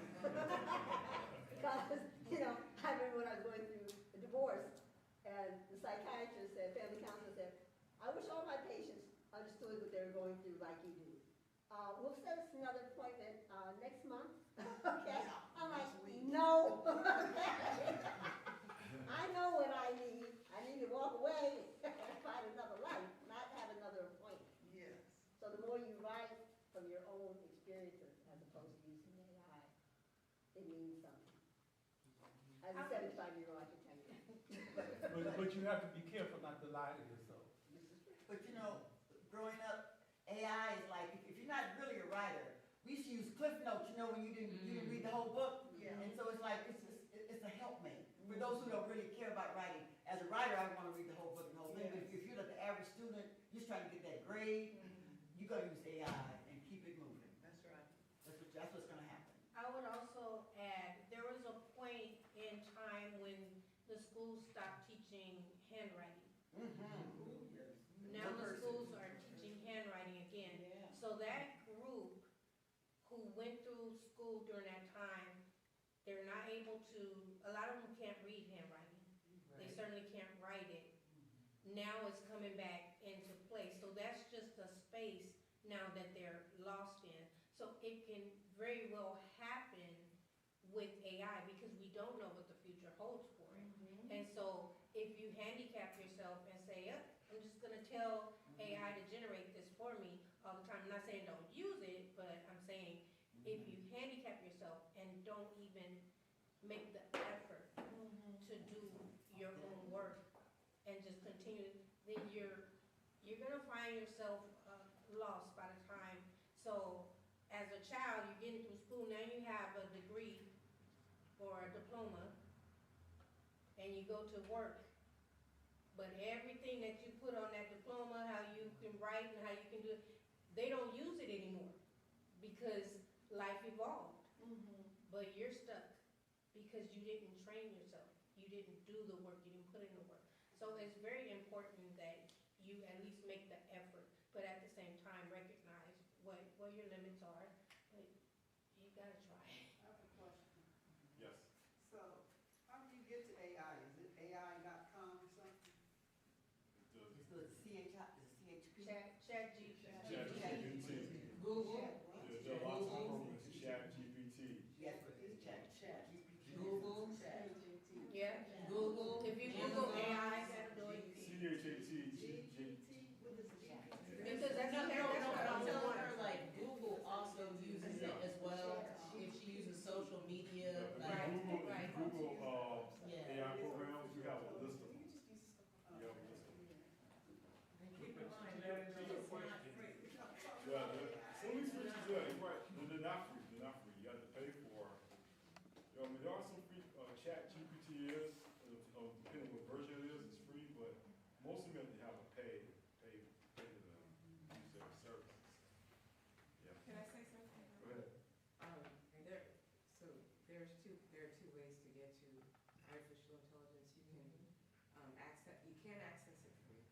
[SPEAKER 5] Because, I remember when I was going through a divorce, and the psychiatrist said, family counselor said, "I wish all my patients understood what they were going through like you do. We'll set us another appointment next month." Okay? I'm like, no. I know what I need. I need to walk away and find another life, not have another appointment.
[SPEAKER 9] Yes.
[SPEAKER 5] So the more you write from your own experiences as opposed to using AI, it means something. As a 75-year-old, I can tell you.
[SPEAKER 6] But you have to be careful not to lie to yourself.
[SPEAKER 2] But growing up, AI is like, if you're not really a writer, we used to use Cliff Notes, when you didn't read the whole book.
[SPEAKER 9] Yeah.
[SPEAKER 2] And so it's like, it's a helpmate. For those who don't really care about writing, as a writer, I want to read the whole book and the whole thing. But if you're like the average student, just trying to get that grade, you got to use AI and keep it moving.
[SPEAKER 9] That's right.
[SPEAKER 2] That's what's going to happen.
[SPEAKER 4] I would also add, there was a point in time when the schools stopped teaching handwriting. Now the schools are teaching handwriting again. So that group who went through school during that time, they're not able to, a lot of them can't read handwriting. They certainly can't write it. Now it's coming back into place. So that's just a space now that they're lost in. So it can very well happen with AI because we don't know what the future holds for it. And so if you handicap yourself and say, "Yep, I'm just gonna tell AI to generate this for me all the time." I'm not saying don't use it, but I'm saying if you handicap yourself and don't even make the effort to do your own work and just continue, then you're gonna find yourself lost by the time. So as a child, you're getting through school, now you have a degree or a diploma, and you go to work. But everything that you put on that diploma, how you can write and how you can do it, they don't use it anymore because life evolved. But you're stuck because you didn't train yourself. You didn't do the work, you didn't put in the work. So it's very important that you at least make the effort, but at the same time recognize what your limits are. But you gotta try.
[SPEAKER 1] Yes.
[SPEAKER 9] So,
[SPEAKER 2] the CHP?
[SPEAKER 1] ChatGPT.
[SPEAKER 8] Google,
[SPEAKER 1] Yeah, there are lots of programs, ChatGPT.
[SPEAKER 2] Yes, it's chat.
[SPEAKER 8] Google,
[SPEAKER 4] Yeah,
[SPEAKER 8] Google.
[SPEAKER 4] if you Google
[SPEAKER 8] Amazon.
[SPEAKER 4] AI, that'll do it. Because that's
[SPEAKER 8] No,
[SPEAKER 4] what
[SPEAKER 8] no,
[SPEAKER 4] that's
[SPEAKER 8] no,
[SPEAKER 4] what
[SPEAKER 8] but I'm
[SPEAKER 4] I'm
[SPEAKER 8] telling
[SPEAKER 4] doing.
[SPEAKER 8] her, like, Google also uses it as well. If she uses social media, like,
[SPEAKER 4] Right.
[SPEAKER 1] Google,
[SPEAKER 8] yeah.
[SPEAKER 1] AI programs, you have a list of them. You have a list of them.
[SPEAKER 8] And keep in mind,
[SPEAKER 3] To your
[SPEAKER 8] it's not
[SPEAKER 3] question.
[SPEAKER 8] free.
[SPEAKER 1] Yeah, some of these features, yeah, you're right, they're not free, you have to pay for. I mean, there are some free, ChatGPT is, depending what version it is, it's free, but most of them you have to pay to use their services. Yeah,
[SPEAKER 7] Can I say something?
[SPEAKER 1] go ahead.
[SPEAKER 12] There are two ways to get to artificial intelligence. You can access it free,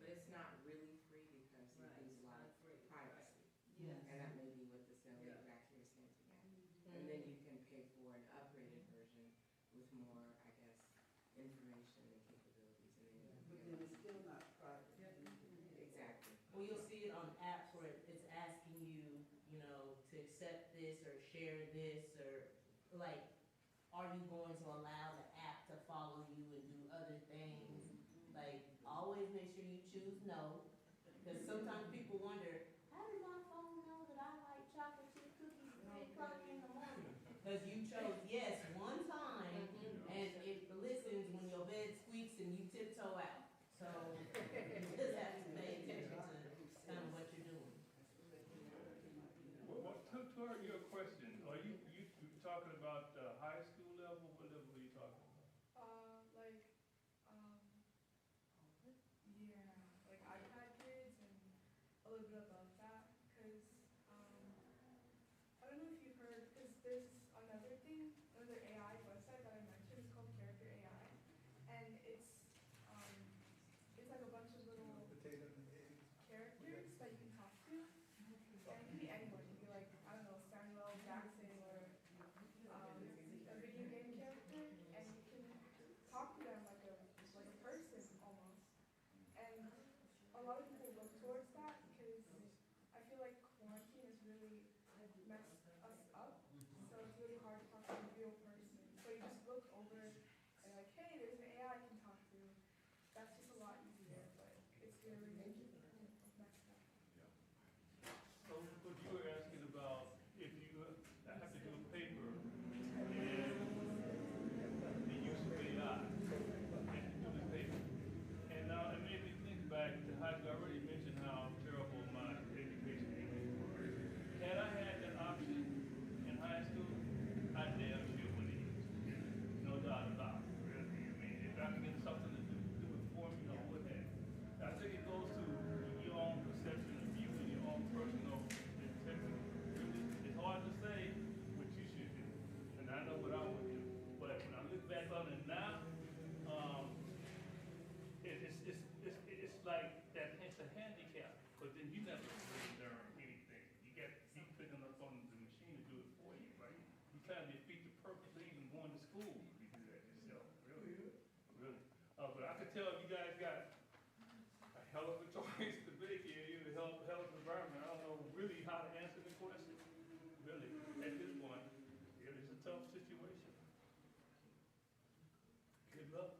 [SPEAKER 12] but it's not really free because you
[SPEAKER 10] Right,
[SPEAKER 12] lose
[SPEAKER 10] it's
[SPEAKER 12] a lot
[SPEAKER 10] not
[SPEAKER 12] of
[SPEAKER 10] free.
[SPEAKER 12] privacy.
[SPEAKER 10] Yes.
[SPEAKER 12] And that may be what this young lady
[SPEAKER 10] Yeah.
[SPEAKER 12] back here is hinting at. And then you can pay for an upgraded version with more, I guess, information and capabilities. And then
[SPEAKER 10] But then it's still not private.
[SPEAKER 12] exactly.
[SPEAKER 8] Well, you'll see it on apps where it's asking you, you know, to accept this or share this, or like, are you going to allow the app to follow you and do other things? Like, always make sure you choose no, because sometimes people wonder, how does my phone know that I like chocolate chip cookies at 3 o'clock in the morning? Because you chose yes one time, and it listens when your bed squeaks and you tiptoe out. So you just have to pay attention to kind of what you're doing.
[SPEAKER 3] To your question, are you talking about high school level? What level are you talking about?
[SPEAKER 11] Like, yeah, like iPad kids and a little bit above that, because, I don't know if you've heard, because there's another thing, another AI website that I mentioned, it's called Character AI, and it's like a bunch of little
[SPEAKER 6] Potato and egg.
[SPEAKER 11] characters that you can talk to, and it can be anyone, it can be like, I don't know, Samuel Jackson, or, a video game character, and you can talk to them like a person almost. And a lot of people look towards that because I feel like quarantine has really messed us up. So it's really hard to talk to a real person. So you just look over and like, hey, there's an AI I can talk to. That's just a lot easier, but it's really messed up.
[SPEAKER 3] So what you were asking about, if you have to do a paper and the use of AI and to do the paper. And now it made me think back to high school. I already mentioned how terrible my education English was. Had I had that option in high school, I damn sure would have used it. No doubt about it, really. I mean, if I could get something to do it for me, I would have. I think it goes to your own perception of you and your own personal integrity. It's hard to say what you should do, and I know what I would do. But when I look back on it now, it's like that. It's a handicap. But then you never really learn anything. You picking up on the machine to do it for you, right? You kind of defeat the purpose of even going to school if you do that yourself. Really. But I could tell you guys got a hell of a choice to make here. You a hell of an environment. I don't know really how to answer the question. Really, at this point, it is a tough situation. Good luck.